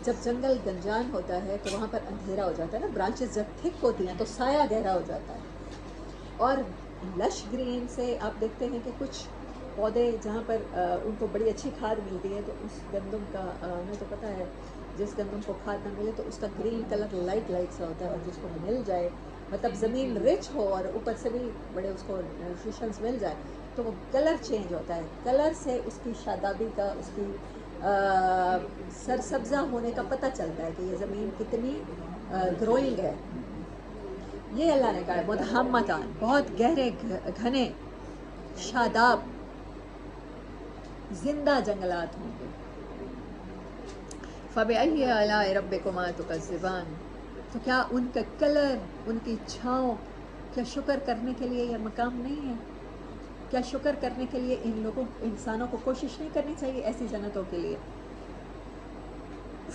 جب جنگل گنجان ہوتا ہے تو وہاں پر اندھیرا ہو جاتا ہے نا، برانچز جب تھک ہوتی ہیں تو سایہ گہرا ہو جاتا ہے. اور لش گرین سے آپ دیکھتے ہیں کہ کچھ پودے جہاں پر ان کو بڑی اچھی کھاد ملتی ہے، تو اس گندم کا ہمیں تو پتہ ہے جس گندم کو کھاد نہ ملے تو اس کا گرین کلر لائٹ سا ہوتا ہے، اور جس کو مل جائے مطلب زمین رچ ہو اور اوپر سے بھی بڑے اس کو نیوٹریشنز مل جائے تو وہ کلر چینج ہوتا ہے. کلر سے اس کی شادابی کا، اس کی سرسبزہ ہونے کا پتہ چلتا ہے کہ یہ زمین کتنی گروئنگ ہے. یہ اللہ نے کہا ہے مدہامتان، بہت گہرے گھنے شاداب زندہ جنگلات ہوں گے. فَبِأَيِّ آلَاءِ رَبِّكُمَا تُكَذِّبَانِ. تو کیا ان کا کلر، ان کی چھاؤں، کیا شکر کرنے کے لیے یہ مقام نہیں ہے؟ کیا شکر کرنے کے لیے ان لوگوں انسانوں کو کوشش نہیں کرنی چاہیے ایسی جنتوں کے لیے؟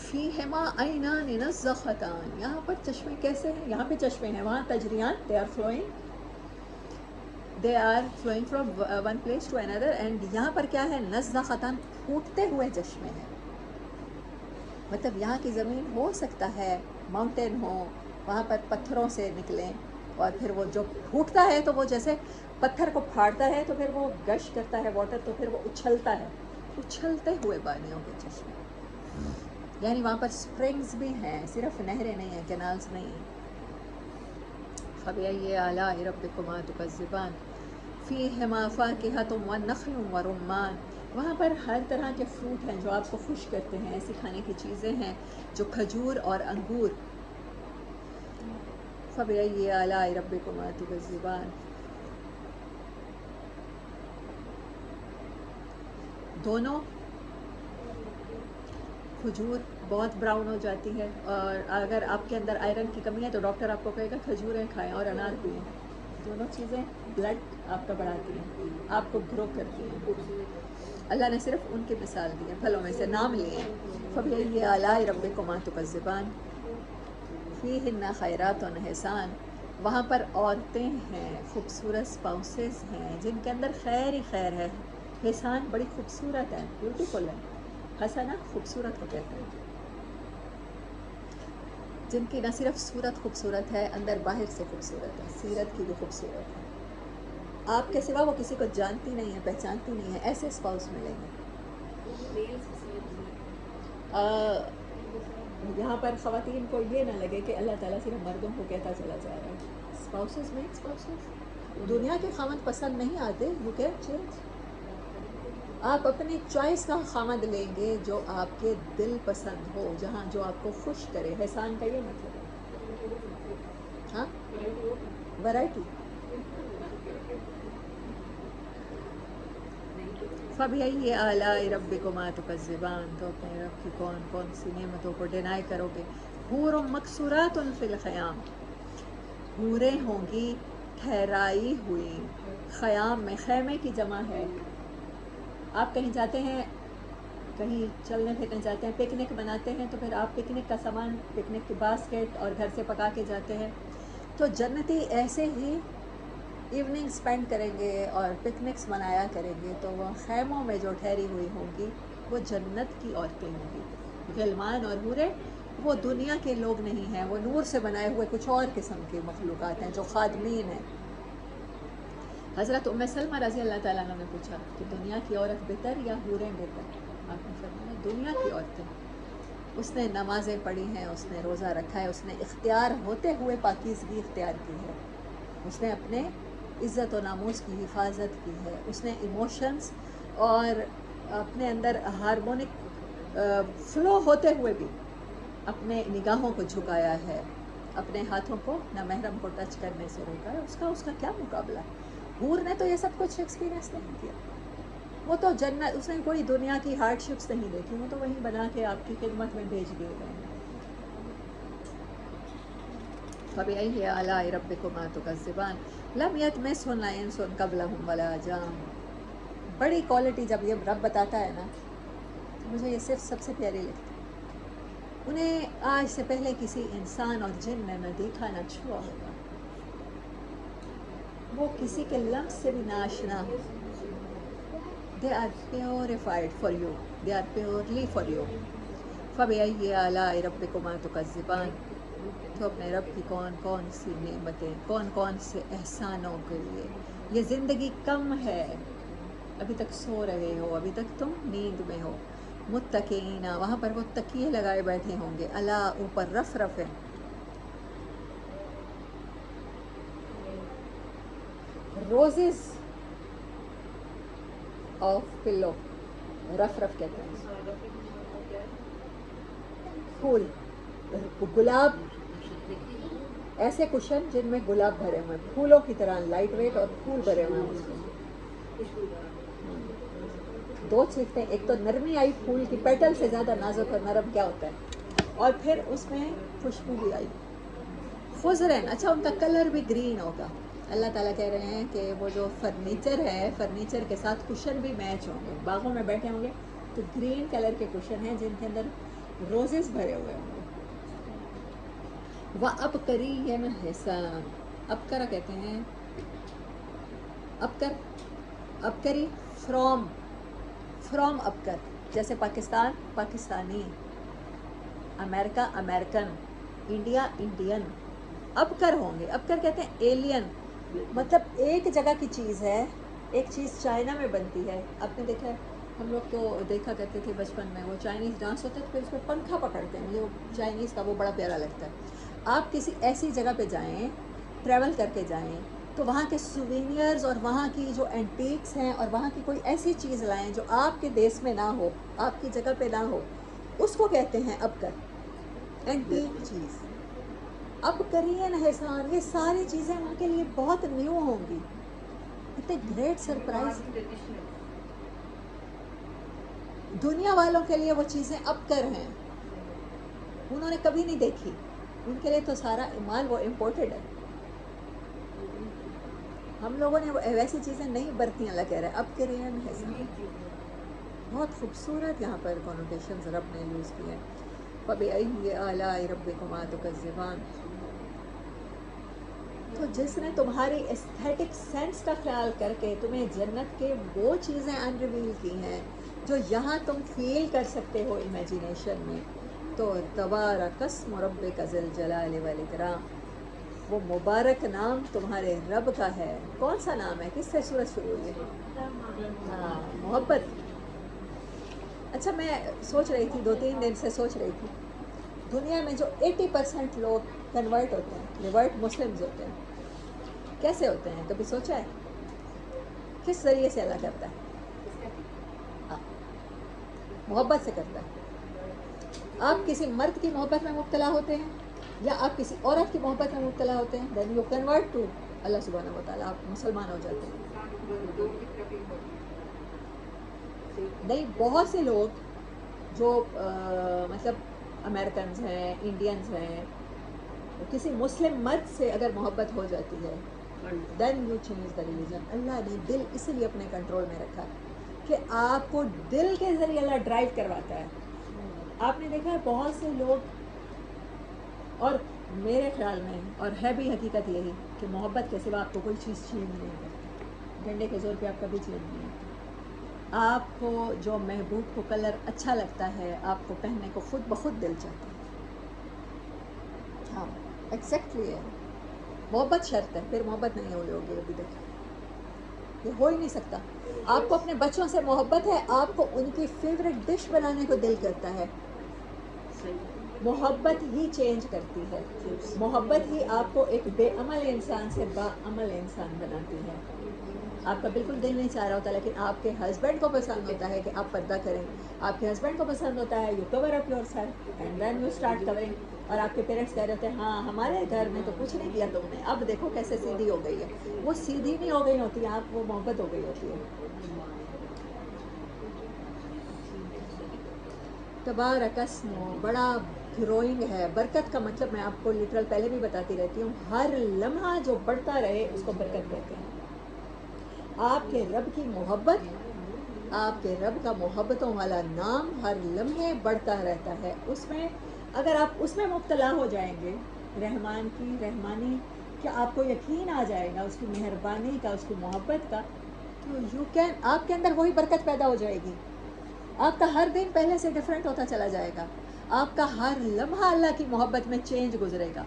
فیہما عینان نضاختان. یہاں پر چشمے کیسے ہیں؟ یہاں پہ چشمے ہیں، وہاں تجریان. they are flowing from one place to another. and یہاں پر کیا ہے؟ نضاختان، پھوٹتے ہوئے چشمے ہیں. مطلب یہاں کی زمین ہو سکتا ہے ماؤنٹین ہو، وہاں پر پتھروں سے نکلیں، اور پھر وہ جو پھوٹتا ہے تو وہ جیسے پتھر کو پھاڑتا ہے تو پھر وہ گش کرتا ہے واٹر، تو پھر وہ اچھلتا ہے، اچھلتے ہوئے پانیوں کے چشمے. یعنی وہاں پر سپرنگز بھی ہیں، صرف نہریں نہیں ہیں، کینالز نہیں ہیں. فَبِأَيِّ آلَاءِ رَبِّكُمَا تُكَذِّبَانِ. فِيهِمَا فَاكِهَةٌ وَالنَّخْلٌ وَرُمَّانٌ. وہاں پر ہر طرح کے فروٹ ہیں جو آپ کو خوش کرتے ہیں، ایسی کھانے کی چیزیں ہیں جو کھجور اور انگور. فَبِأَيِّ آلَاءِ رَبِّكُمَا تُكَذِّبَانِ. دونوں کھجور بہت براؤن ہو جاتی ہے، اور اگر آپ کے اندر آئرن کی کمی ہے تو ڈاکٹر آپ کو کہے گا کھجوریں کھائیں اور انار پئیں. دونوں چیزیں بلڈ آپ کا بڑھاتی ہیں، آپ کو گرو کرتی ہیں. اللہ نے صرف ان کی مثال دی ہے، پھلوں میں سے نام لیے ہیں. فَبِأَيِّ آلَاءِ رَبِّكُمَا تُكَذِّبَانِ فِيهِنَّ خَيْرَاتٌ حِسَانٌ. وہاں پر عورتیں ہیں، خوبصورت اسپاؤسز ہیں جن کے اندر خیر ہی خیر ہے. حسان بڑی خوبصورت ہے، بیوٹیفل ہے. حسنہ خوبصورت کو کہتے ہیں، جن کی نہ صرف صورت خوبصورت ہے، اندر باہر سے خوبصورت ہے، سیرت کی بھی خوبصورت ہے. آپ کے سوا وہ کسی کو جانتی نہیں ہے، پہچانتی نہیں ہے. ایسے اسپاؤس ملیں گے. یہاں پر خواتین کو یہ نہ لگے کہ اللہ تعالیٰ صرف مردوں کو کہتا چلا جا رہا ہے. اسپاؤسز میں اسپاؤسز دنیا کے خامد پسند نہیں آتے، یو کین چینج. آپ اپنی چوائس کا خامد لیں گے جو آپ کے دل پسند ہو، جہاں جو آپ کو خوش کرے. احسان کا یہ مطلب ہے. ہاں، ورائٹی. فَبِأَيِّ آلَاءِ رَبِّكُمَا تُكَذِّبَانِ. تو اپنے رب کی کون کون سی نعمتوں کو ڈینائی کرو گے. حور مقصورات فی الخیام. حوریں ہوں گی ٹھہرائی ہوئی خیام میں. خیمے کی جمع ہے. آپ کہیں جاتے ہیں، کہیں چلنے پھرنے جاتے ہیں، پکنک بناتے ہیں، تو پھر آپ پکنک کا سامان، پکنک کی باسکٹ اور گھر سے پکا کے جاتے ہیں. تو جنتی ایسے ہی ایوننگ اسپینڈ کریں گے اور پکنکس منایا کریں گے. تو وہ خیموں میں جو ٹھہری ہوئی ہوں گی وہ جنت کی عورتیں ہوں گی. غلمان اور حوریں وہ دنیا کے لوگ نہیں ہیں، وہ نور سے بنائے ہوئے کچھ اور قسم کے مخلوقات ہیں جو خادمین ہیں. حضرت ام سلمہ رضی اللہ تعالیٰ عنہ نے پوچھا کہ دنیا کی عورت بہتر یا حوریں بہتر؟ آپ نے فرمایا دنیا کی عورتیں. اس نے نمازیں پڑھی ہیں، اس نے روزہ رکھا ہے، اس نے اختیار ہوتے ہوئے پاکیزگی اختیار کی ہے، اس نے اپنے عزت و ناموس کی حفاظت کی ہے، اس نے ایموشنز اور اپنے اندر ہارمونک فلو ہوتے ہوئے بھی اپنے نگاہوں کو جھکایا ہے، اپنے ہاتھوں کو نامحرم کو ٹچ کرنے سے روکا ہے. اس کا کیا مقابلہ ہے؟ حور نے تو یہ سب کچھ ایکسپیرینس نہیں کیا. وہ تو جنت، اس نے کوئی دنیا کی ہارڈ شپس نہیں دیکھی، وہ تو وہیں بنا کے آپ کی خدمت میں بھیج دیے گئے ہیں. فَبِأَيِّ آلَاءِ رَبِّكُمَا تُكَذِّبَانِ لَمْ يَطْمِثْهُنَّ إِنسٌ قَبْلَهُمْ وَلَا جَانٌ. بڑی کوالٹی جب یہ رب بتاتا ہے نا، تو مجھے یہ صرف سب سے پیاری لگتی ہے. انہیں آج سے پہلے کسی انسان اور جن نے نہ دیکھا نہ چھوا ہوگا، وہ کسی کے لمس سے بھی نہ آشنا. They are purified for you. They are purely for you. فَبِأَيِّ آلَاءِ رَبِّكُمَا تُكَذِّبَانِ. تو اپنے رب کی کون کون سی نعمتیں، کون کون سے احسانوں کے لیے. یہ زندگی کم ہے، ابھی تک سو رہے ہو، ابھی تک تم نیند میں ہو. متکئین، وہاں پر وہ تکیے لگائے بیٹھے ہوں گے. اللہ اوپر رف رف ہے. روزز آف پلو، رف رف کہتے ہیں. پھول، گلاب، ایسے کشن جن میں گلاب بھرے ہوئے، پھولوں کی طرح لائٹ ویٹ اور پھول بھرے ہوئے ہیں اس میں. دو چیزیں، ایک تو نرمی آئی، پھول کی پیٹل سے زیادہ نازک اور نرم کیا ہوتا ہے، اور پھر اس میں خوشبو بھی آئی. خضرن، اچھا ان کا کلر بھی گرین ہوگا. اللہ تعالیٰ کہہ رہے ہیں کہ وہ جو فرنیچر ہے، فرنیچر کے ساتھ کشن بھی میچ ہوں گے. باغوں میں بیٹھے ہوں گے تو گرین کلر کے کشن ہیں جن کے اندر روزز بھرے ہوئے ہوں گے. وَأَبْقَرِيًّا حِسَانًا. ابکرا کہتے ہیں، ابکر، ابکری فرام ابکر. جیسے پاکستان پاکستانی، امریکہ امریکن، انڈیا انڈین. ابکر ہوں گے. ابکر کہتے ہیں ایلین، مطلب ایک جگہ کی چیز ہے. ایک چیز چائنا میں بنتی ہے، آپ نے دیکھا ہے، ہم لوگ تو دیکھا کرتے تھے بچپن میں، وہ چائنیز ڈانس ہوتا ہے تو پھر اس میں پنکھا پکڑتے ہیں. مجھے وہ چائنیز کا وہ بڑا پیارا لگتا ہے. آپ کسی ایسی جگہ پہ جائیں، ٹریول کر کے جائیں، تو وہاں کے سوینئرز اور وہاں کی جو اینٹیکس ہیں اور وہاں کی کوئی ایسی چیز لائیں جو آپ کے دیس میں نہ ہو، آپ کی جگہ پہ نہ ہو، اس کو کہتے ہیں ابکر، اینٹیک چیز. ابکرین احسان. یہ ساری چیزیں ان کے لیے بہت نیو ہوں گی. اتنے گریٹ سرپرائز. دنیا والوں کے لیے وہ چیزیں اب کر ہیں، انہوں نے کبھی نہیں دیکھی، ان کے لیے تو سارا مال وہ امپورٹڈ ہے. ہم لوگوں نے ویسی چیزیں نہیں برتی، اللہ کہہ رہا ہے اب کے رین ہے. بہت خوبصورت یہاں پر کونوٹیشنز رب نے یوز کی ہیں. فَبِأَيِّ آلَاءِ رَبِّكُمَا تُكَذِّبَانِ. تو جس نے تمہاری ایستھیٹک سینس کا خیال کر کے تمہیں جنت کے وہ چیزیں ان ریویل کی ہیں جو یہاں تم فیل کر سکتے ہو امیجینیشن میں، تو تبارک اسم ربک ذی الجلال والاکرام، وہ مبارک نام تمہارے رب کا ہے. کون سا نام ہے؟ کس سے سورج شروع ہوئی ہے؟ ہاں، محبت. اچھا، میں سوچ رہی تھی 2-3 دن سے سوچ رہی تھی، دنیا میں جو 80% لوگ کنورٹ ہوتے ہیں، ریورٹ مسلمز ہوتے ہیں، کیسے ہوتے ہیں؟ کبھی سوچا ہے؟ کس ذریعے سے اللہ کرتا ہے؟ محبت سے کرتا ہے. آپ کسی مرد کی محبت میں مبتلا ہوتے ہیں یا آپ کسی عورت کی محبت میں مبتلا ہوتے ہیں، دین یو کنورٹ ٹو اللہ سبحانہ و تعالیٰ، آپ مسلمان ہو جاتے ہیں. نہیں، بہت سے لوگ جو مطلب امریکنز ہیں، انڈینز ہیں، کسی مسلم مرد سے اگر محبت ہو جاتی ہے then you change the religion. اللہ نے دل اسی لیے اپنے کنٹرول میں رکھا کہ آپ کو دل کے ذریعے اللہ ڈرائیو کرواتا ہے. آپ نے دیکھا ہے بہت سے لوگ، اور میرے خیال میں اور ہے بھی حقیقت یہی کہ محبت کے سوا آپ کو کوئی چیز چینج نہیں کرتی. ڈنڈے کے زور پہ آپ کبھی چینج نہیں ہوتی. آپ کو جو محبوب کو کلر اچھا لگتا ہے آپ کو پہننے کو خود بخود دل چاہتا ہے. ہاں ایگزیکٹلی ہے. محبت شرط ہے، پھر محبت نہیں ہوگی. ابھی دیکھیں یہ ہو ہی نہیں سکتا. آپ کو اپنے بچوں سے محبت ہے، آپ کو ان کی فیوریٹ ڈش بنانے کو دل کرتا ہے. محبت ہی چینج کرتی ہے. محبت ہی آپ کو ایک بے عمل انسان سے با عمل انسان بناتی ہے. آپ کا بالکل دل نہیں چاہ رہا ہوتا لیکن آپ کے ہسبینڈ کو پسند ہوتا ہے کہ آپ پردہ کریں. آپ کے ہسبینڈ کو پسند ہوتا ہے you cover up yourself and then you start covering. اور آپ کے پیرنٹس کہہ رہے ہوتے ہیں ہاں ہمارے گھر میں تو کچھ نہیں کیا تم نے، اب دیکھو کیسے سیدھی ہو گئی ہے. وہ سیدھی نہیں ہو گئی ہوتی آپ، وہ محبت ہو گئی ہوتی ہے. تبارک اسمہ بڑا گروئنگ ہے. برکت کا مطلب میں آپ کو لٹرل پہلے بھی بتاتی رہتی ہوں، ہر لمحہ جو بڑھتا رہے اس کو برکت کہتے ہیں. آپ کے رب کی محبت، آپ کے رب کا محبتوں والا نام ہر لمحے بڑھتا رہتا ہے. اس میں اگر آپ اس میں مبتلا ہو جائیں گے، رحمان کی رحمانی کہ آپ کو یقین آ جائے گا اس کی مہربانی کا، اس کی محبت کا، تو یو کین، آپ کے اندر وہی برکت پیدا ہو جائے گی. آپ کا ہر دن پہلے سے ڈیفرنٹ ہوتا چلا جائے گا. آپ کا ہر لمحہ اللہ کی محبت میں چینج گزرے گا.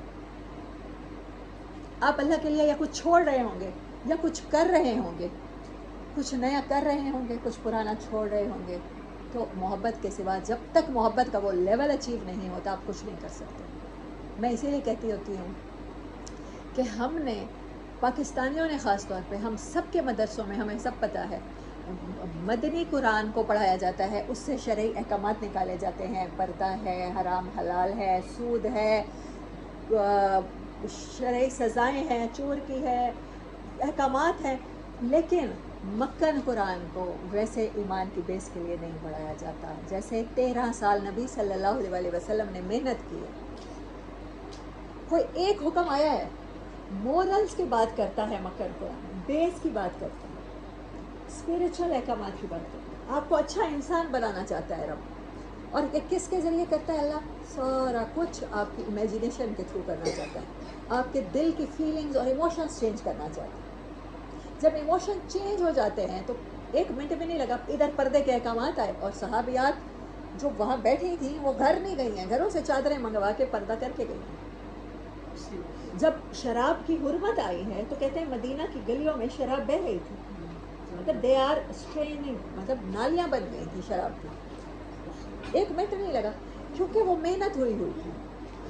آپ اللہ کے لیے یا کچھ چھوڑ رہے ہوں گے یا کچھ کر رہے ہوں گے، کچھ نیا کر رہے ہوں گے، کچھ پرانا چھوڑ رہے ہوں گے. تو محبت کے سوا جب تک محبت کا وہ لیول اچیو نہیں ہوتا آپ کچھ نہیں کر سکتے. میں اسی لیے کہتی ہوتی ہوں کہ ہم نے پاکستانیوں نے خاص طور پہ، ہم سب کے مدرسوں میں ہمیں سب پتہ ہے مدنی قرآن کو پڑھایا جاتا ہے، اس سے شرعی احکامات نکالے جاتے ہیں. پردہ ہے، حرام حلال ہے، سود ہے، شرعی سزائیں ہیں، چور کی ہے، احکامات ہیں. لیکن مکن قرآن کو ویسے ایمان کی بیس کے لیے نہیں پڑھایا جاتا جیسے 13 سال نبی صلی اللہ علیہ وسلم نے محنت کی ہے. کوئی ایک حکم آیا ہے، مورلز کی بات کرتا ہے مکن قرآن، بیس کی بات کرتا ہے، اسپریچول احکامات کی بات کرتا ہے. آپ کو اچھا انسان بنانا چاہتا ہے رب. اور کس کے ذریعے کرتا ہے اللہ؟ سارا کچھ آپ کی امیجینیشن کے تھرو کرنا چاہتا ہے. آپ کے دل کی فیلنگز اور ایموشنز چینج کرنا چاہتا ہے. جب ایموشن چینج ہو جاتے ہیں تو ایک منٹ بھی نہیں لگا ادھر پردے کے احکامات آئے. اور صحابیات جو وہاں بیٹھی تھیں وہ گھر نہیں گئی ہیں، گھروں سے چادریں منگوا کے پردہ کر کے گئی ہیں. جب شراب کی حرمت آئی ہے تو کہتے ہیں مدینہ کی گلیوں میں شراب بہہ رہی تھی، مطلب دے آر اسٹریننگ، مطلب نالیاں بن گئی تھی شراب کی. ایک منٹ نہیں لگا کیونکہ وہ محنت ہوئی تھی.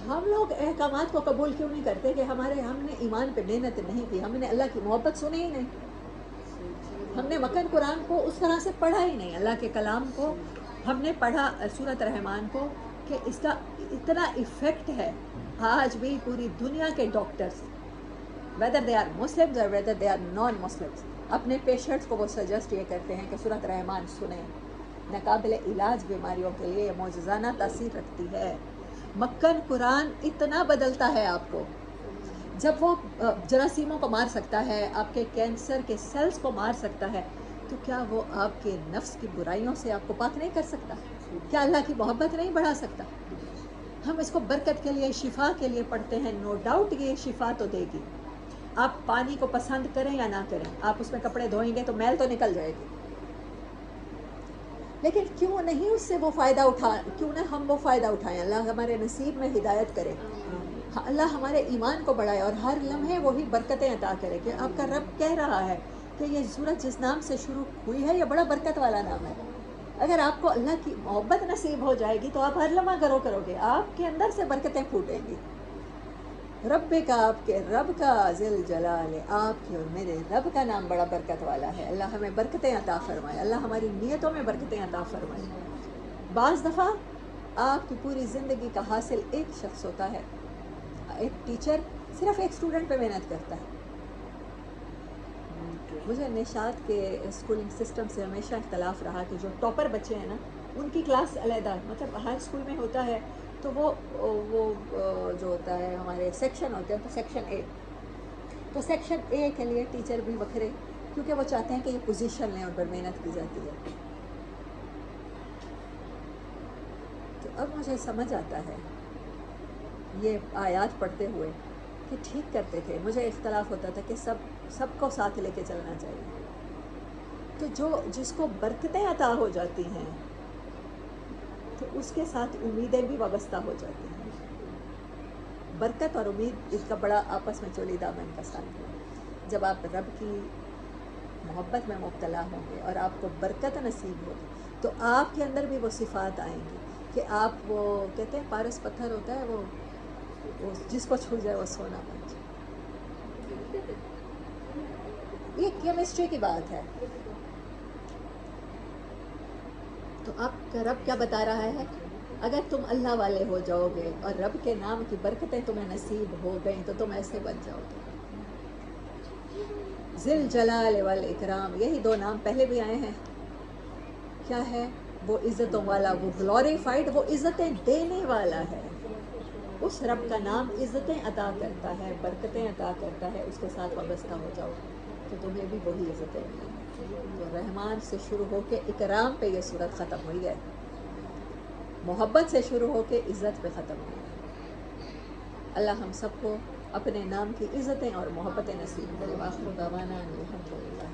ہم لوگ احکامات کو قبول کیوں نہیں کرتے کہ ہم نے ایمان پہ محنت نہیں کی، ہم نے اللہ کی محبت سنی ہی نہیں، ہم نے مکن قرآن کو اس طرح سے پڑھا ہی نہیں. اللہ کے کلام کو ہم نے پڑھا، سورۃ رحمان کو، کہ اس کا اتنا ایفیکٹ ہے. آج بھی پوری دنیا کے doctors whether they are Muslims اور whether they are non Muslims اپنے پیشنٹس کو وہ سجیسٹ یہ کرتے ہیں کہ سورۃ رحمان سنیں. ناقابل علاج بیماریوں کے لیے یہ معجزانہ تاثیر رکھتی ہے۔ مکن قرآن اتنا بدلتا ہے آپ کو، جب وہ جراثیموں کو مار سکتا ہے، آپ کے کینسر کے سیلز کو مار سکتا ہے، تو کیا وہ آپ کے نفس کی برائیوں سے آپ کو پاک نہیں کر سکتا؟ کیا اللہ کی محبت نہیں بڑھا سکتا؟ ہم اس کو برکت کے لیے، شفا کے لیے پڑھتے ہیں، نو ڈاؤٹ یہ شفا تو دے گی۔ آپ پانی کو پسند کریں یا نہ کریں، آپ اس میں کپڑے دھوئیں گے تو میل تو نکل جائے گی، لیکن کیوں نہیں اس سے وہ فائدہ کیوں نہ ہم وہ فائدہ اٹھائیں؟ اللہ ہمارے نصیب میں ہدایت کرے، اللہ ہمارے ایمان کو بڑھائے اور ہر لمحے وہی برکتیں عطا کرے کہ آپ کا رب کہہ رہا ہے کہ یہ سورج جس نام سے شروع ہوئی ہے یہ بڑا برکت والا نام ہے۔ اگر آپ کو اللہ کی محبت نصیب ہو جائے گی تو آپ ہر لمحہ کرو گے، آپ کے اندر سے برکتیں پھوٹیں گی۔ رب کا، آپ کے رب کا، ذل جلال، آپ کے اور میرے رب کا نام بڑا برکت والا ہے۔ اللہ ہمیں برکتیں عطا فرمائے، اللہ ہماری نیتوں میں برکتیں عطا فرمائے۔ بعض دفعہ آپ کی پوری زندگی کا حاصل ایک شخص ہوتا ہے، ایک ٹیچر صرف ایک اسٹوڈنٹ پہ محنت کرتا ہے۔ مجھے نشاط کے اسکولنگ سسٹم سے ہمیشہ اختلاف رہا کہ جو ٹاپر بچے ہیں نا ان کی کلاس علیحدہ، مطلب ہر اسکول میں ہوتا ہے تو وہ جو ہوتا ہے ہمارے سیکشن ہوتے ہیں، تو سیکشن اے، تو سیکشن اے کے لیے ٹیچر بھی بکھرے، کیونکہ وہ چاہتے ہیں کہ یہ پوزیشن لیں، ان پر محنت کی جاتی ہے۔ تو اب مجھے سمجھ آتا ہے یہ آیات پڑھتے ہوئے کہ ٹھیک کرتے تھے، مجھے اختلاف ہوتا تھا کہ سب کو ساتھ لے کے چلنا چاہیے۔ تو جس کو برکتیں عطا ہو جاتی ہیں تو اس کے ساتھ امیدیں بھی وابستہ ہو جاتی ہیں۔ برکت اور امید اس کا بڑا آپس میں چولی دامن کا ساتھ ہے۔ جب آپ رب کی محبت میں مبتلا ہوں گے اور آپ کو برکت نصیب ہوگی تو آپ کے اندر بھی وہ صفات آئیں گی کہ آپ، وہ کہتے ہیں پارس پتھر ہوتا ہے، وہ جس کو چھو جائے وہ سونا بن جائے۔ یہ کیمسٹری کی بات ہے۔ تو آپ کا رب کیا بتا رہا ہے؟ اگر تم اللہ والے ہو جاؤ گے اور رب کے نام کی برکتیں تمہیں نصیب ہو گئیں تو تم ایسے بن جاؤ گے۔ ذل جلال والاکرام، یہی دو نام پہلے بھی آئے ہیں۔ کیا ہے وہ؟ عزتوں والا، وہ گلوریفائڈ، وہ عزتیں دینے والا ہے۔ اس رب کا نام عزتیں عطا کرتا ہے، برکتیں عطا کرتا ہے، اس کے ساتھ وابستہ ہو جاؤ تو تمہیں بھی وہی عزتیں ملیں گی۔ تو رحمان سے شروع ہو کے اکرام پہ یہ صورت ختم ہوئی ہے، محبت سے شروع ہو کے عزت پہ ختم ہوئی ہے۔ اللہ ہم سب کو اپنے نام کی عزتیں اور محبتیں نصیب کرے۔ وآخر دعوانا ان الحمد للہ۔